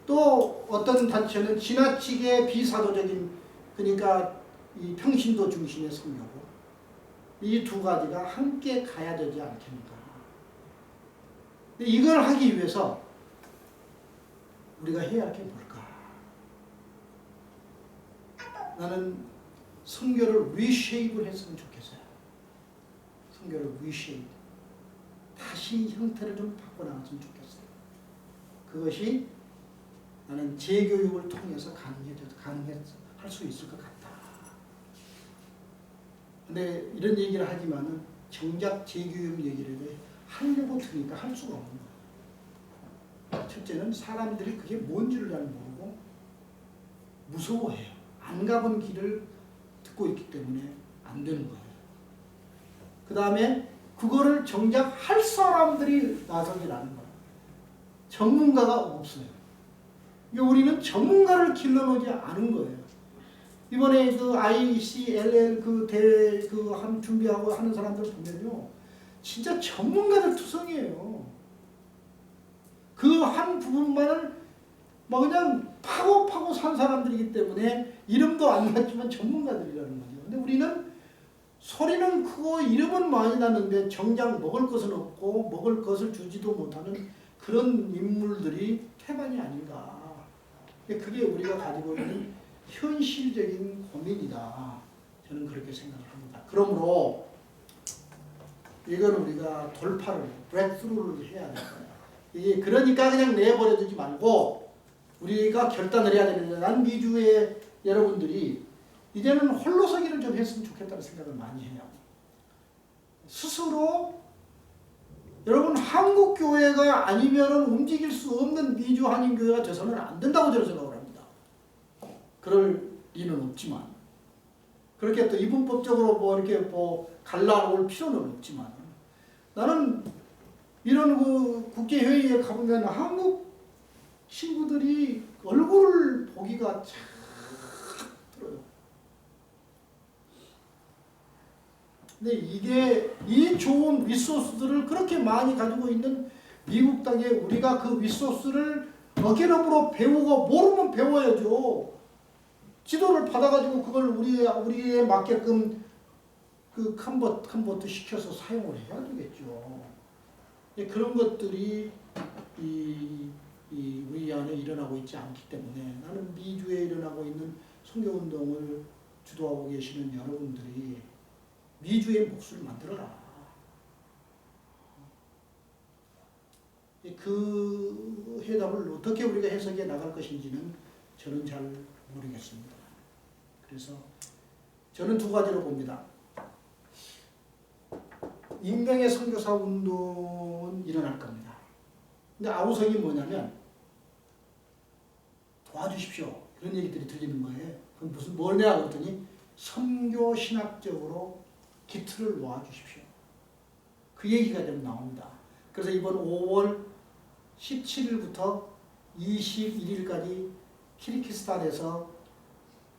또 어떤 단체는 지나치게 비사도적인 그러니까 이 평신도 중심의 선교고 이 두 가지가 함께 가야 되지 않겠는가. 근데 이걸 하기 위해서 우리가 해야 할 게 뭘까? 나는 선교를 리쉐입을 했으면 좋겠어요. 선교를 리쉐입. 다시 형태를 좀 바꿔나갔으면 좋겠어요. 그것이 나는 재교육을 통해서 가능할 수 있을 것 같다. 근데 이런 얘기를 하지만은 정작 재교육 얘기를 하려고 드니까 할 수가 없는 거예요. 첫째는 사람들이 그게 뭔지를 잘 모르고 무서워해요. 안 가본 길을 듣고 있기 때문에 안 되는 거예요. 그 다음에 그거를 정작 할 사람들이 나서기라는 거예요. 전문가가 없어요. 우리는 전문가를 길러놓지 않은 거예요. 이번에 그 ICLL 그 대회 준비하고 하는 사람들 보면요. 진짜 전문가들 투성이에요. 그 한 부분만을 뭐 그냥 파고 산 사람들이기 때문에 이름도 안 났지만 전문가들이라는 거죠. 근데 우리는 소리는 크고 이름은 많이 났는데 정작 먹을 것은 없고 먹을 것을 주지도 못하는 그런 인물들이 태반이 아닌가. 그게 우리가 가지고 있는 현실적인 고민이다. 저는 그렇게 생각을 합니다. 그러므로 이건 우리가 돌파를, 브레이크스루를 해야 될 거예요. 이게 그러니까 그냥 내버려두지 말고 우리가 결단을 해야 되는데 난 미주의 여러분들이 이제는 홀로서기를 좀 했으면 좋겠다는 생각을 많이 해요. 스스로 여러분 한국 교회가 아니면 움직일 수 없는 미주 한인 교회가 돼서는 안 된다고 저는 생각을 합니다. 그럴 리는 없지만 그렇게 또 이분법적으로 뭐 이렇게 뭐 갈라올 필요는 없지만 나는 이런 그 국제회의에 가보면 한국 친구들이 얼굴을 보기가 참 들어요. 근데 이게 이 좋은 리소스들을 그렇게 많이 가지고 있는 미국 땅에 우리가 그 리소스를 어깨너머로 배우고 모르면 배워야죠. 지도를 받아가지고 그걸 우리에 맞게끔 그 컨버트 시켜서 사용을 해야 되겠죠. 그런 것들이 우리 안에 일어나고 있지 않기 때문에 나는 미주에 일어나고 있는 선교운동을 주도하고 계시는 여러분들이 미주의 몫을 만들어라. 그 해답을 어떻게 우리가 해석해 나갈 것인지는 저는 잘 모르겠습니다. 그래서 저는 두 가지로 봅니다. 인명의 선교사 운동은 일어날 겁니다. 근데 아우성이 뭐냐면 도와주십시오. 그런 얘기들이 들리는 거예요. 그럼 무슨 뭐냐 그랬더니 선교 신학적으로 기틀을 놓아주십시오. 그 얘기가 좀 나옵니다. 그래서 이번 5월 17일부터 21일까지 키르기스탄에서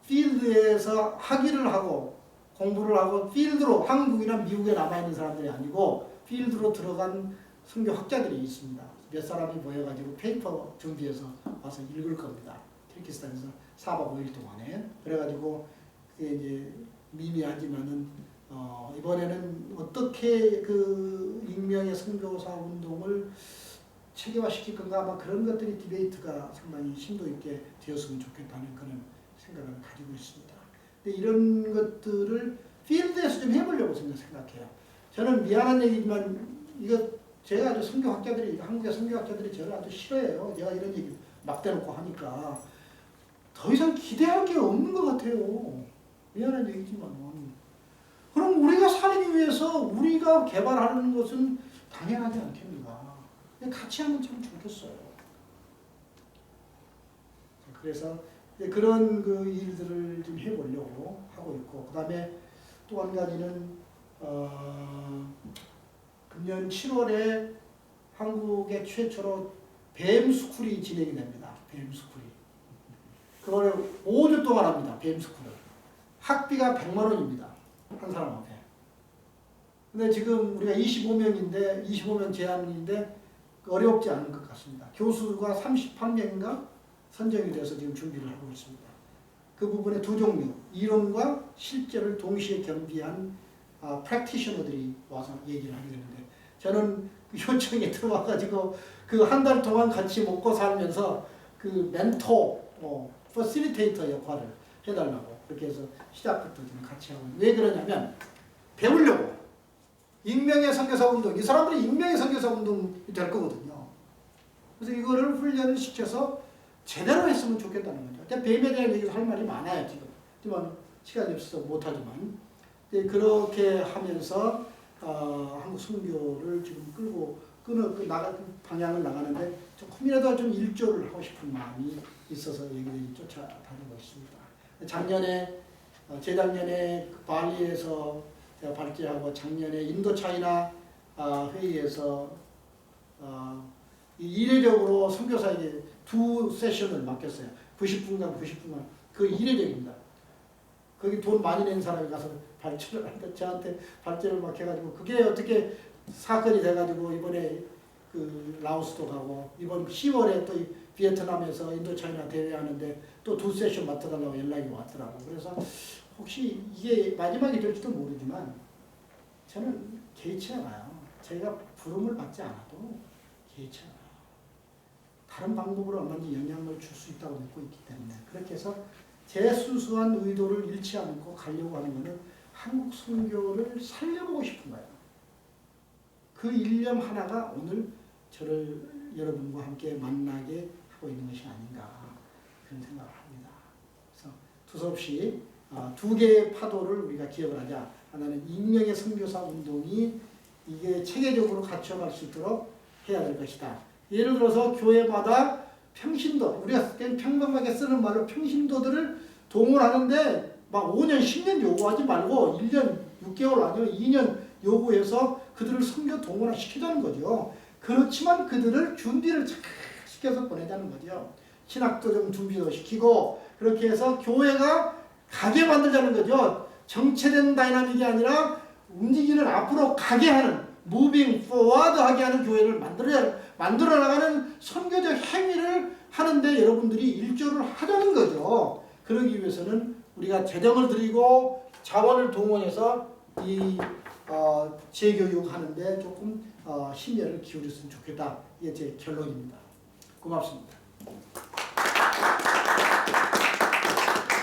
필드에서 학위를 하고 공부를 하고 필드로 한국이나 미국에 남아있는 사람들이 아니고 필드로 들어간 선교학자들이 있습니다. 몇 사람이 모여가지고 페이퍼 준비해서 와서 읽을 겁니다. 키르기스탄에서 4박 5일 동안에. 그래가지고 그게 이제 미미하지만은 이번에는 어떻게 그 익명의 선교사 운동을 체계화시킬 건가 아마 그런 것들이 디베이트가 상당히 심도 있게 되었으면 좋겠다는 그런 생각을 가지고 있습니다. 근데 이런 것들을 필드에서 좀 해보려고 생각해요. 저는 미안한 얘기지만 이거 제가 아주 선교학자들이 한국의 선교학자들이 저를 아주 싫어해요. 제가 이런 얘기 막 대놓고 하니까 더 이상 기대할 게 없는 것 같아요. 미안한 얘기지만 그럼 우리가 살기 위해서 우리가 개발하는 것은 당연하지 않겠는가. 같이 하면 참 좋겠어요. 그래서 그런 그 일들을 좀 해보려고 하고 있고, 그 다음에 또 한 가지는 금년 7월에 한국의 최초로 뱀스쿨이 진행이 됩니다. 뱀스쿨이. 그거를 5주 동안 합니다. 뱀스쿨을. 학비가 100만 원입니다. 한 사람한테. 근데 지금 우리가 25명 제한인데 어렵지 않은 것 같습니다. 교수가 38명인가 선정이 돼서 지금 준비를 하고 있습니다. 그 부분에 두 종류, 이론과 실제를 동시에 겸비한 프랙티셔너들이 와서 얘기를 하게 되는데 저는 그 요청에 들어와가지고 그 한 달 동안 같이 먹고 살면서 그 멘토, 퍼실리테이터 역할을 해달라고 그렇게 해서 시작부터 좀 같이 하고 왜 그러냐면 배우려고 익명의 선교사 운동 이 사람들이 익명의 선교사 운동이 될 거거든요. 그래서 이거를 훈련을 시켜서 제대로 했으면 좋겠다는 거죠. 뱀에 대한 얘기도 할 말이 많아요 지금. 하지만 시간이 없어서 못하지만 그렇게 하면서 한국 선교를 지금 방향을 나가는데 조금이라도 좀 일조를 하고 싶은 마음이 있어서 여기저기 쫓아다니고 있습니다. 재작년에 발리에서 제가 발제하고 작년에 인도차이나 회의에서 이례적으로 선교사에게 2 세션을 맡겼어요. 90분간 그 이례적입니다. 거기 돈 많이 낸 사람이 가서 발제를 하는데 저한테 발제를 맡겨가지고 그게 어떻게 사건이 돼가지고 이번에 그 라오스도 가고 이번 10월에 또 비에트남에서 인도차이나 대회하는데 또 2 세션 맡아달라고 연락이 왔더라고. 그래서 혹시 이게 마지막이 될지도 모르지만 저는 개의치 않아요. 제가 부름을 받지 않아도 개의치 않아요. 다른 방법으로 얼마든지 영향을 줄 수 있다고 믿고 있기 때문에 그렇게 해서 제 순수한 의도를 잃지 않고 가려고 하는 것은 한국 선교를 살려보고 싶은 거예요. 그 일념 하나가 오늘 저를 여러분과 함께 만나게 하고 있는 것이 아닌가 그런 생각을 합니다. 그래서 두서없이 2개의 파도를 우리가 기억을 하자. 하나는 익명의 선교사 운동이 이게 체계적으로 갖춰갈 수 있도록 해야 될 것이다. 예를 들어서 교회마다 평신도, 우리가 평범하게 쓰는 말로 평신도들을 동원하는데 막 5년, 10년 요구하지 말고 1년 6개월 아니면 2년 요구해서 그들을 선교 동원을 시키자는 거죠. 그렇지만 그들을 준비를 잘 시켜서 보내자는 거죠. 신학도 좀 준비도 시키고 그렇게 해서 교회가 가게 만들자는 거죠. 정체된 다이나믹이 아니라 움직이는 앞으로 가게 하는 무빙 포워드 하게 하는 교회를 만들어 나가는 선교적 행위를 하는데 여러분들이 일조를 하자는 거죠. 그러기 위해서는 우리가 재정을 들이고 자원을 동원해서 이 재교육하는데 조금 심혈을 기울였으면 좋겠다. 이게 제 결론입니다. 고맙습니다.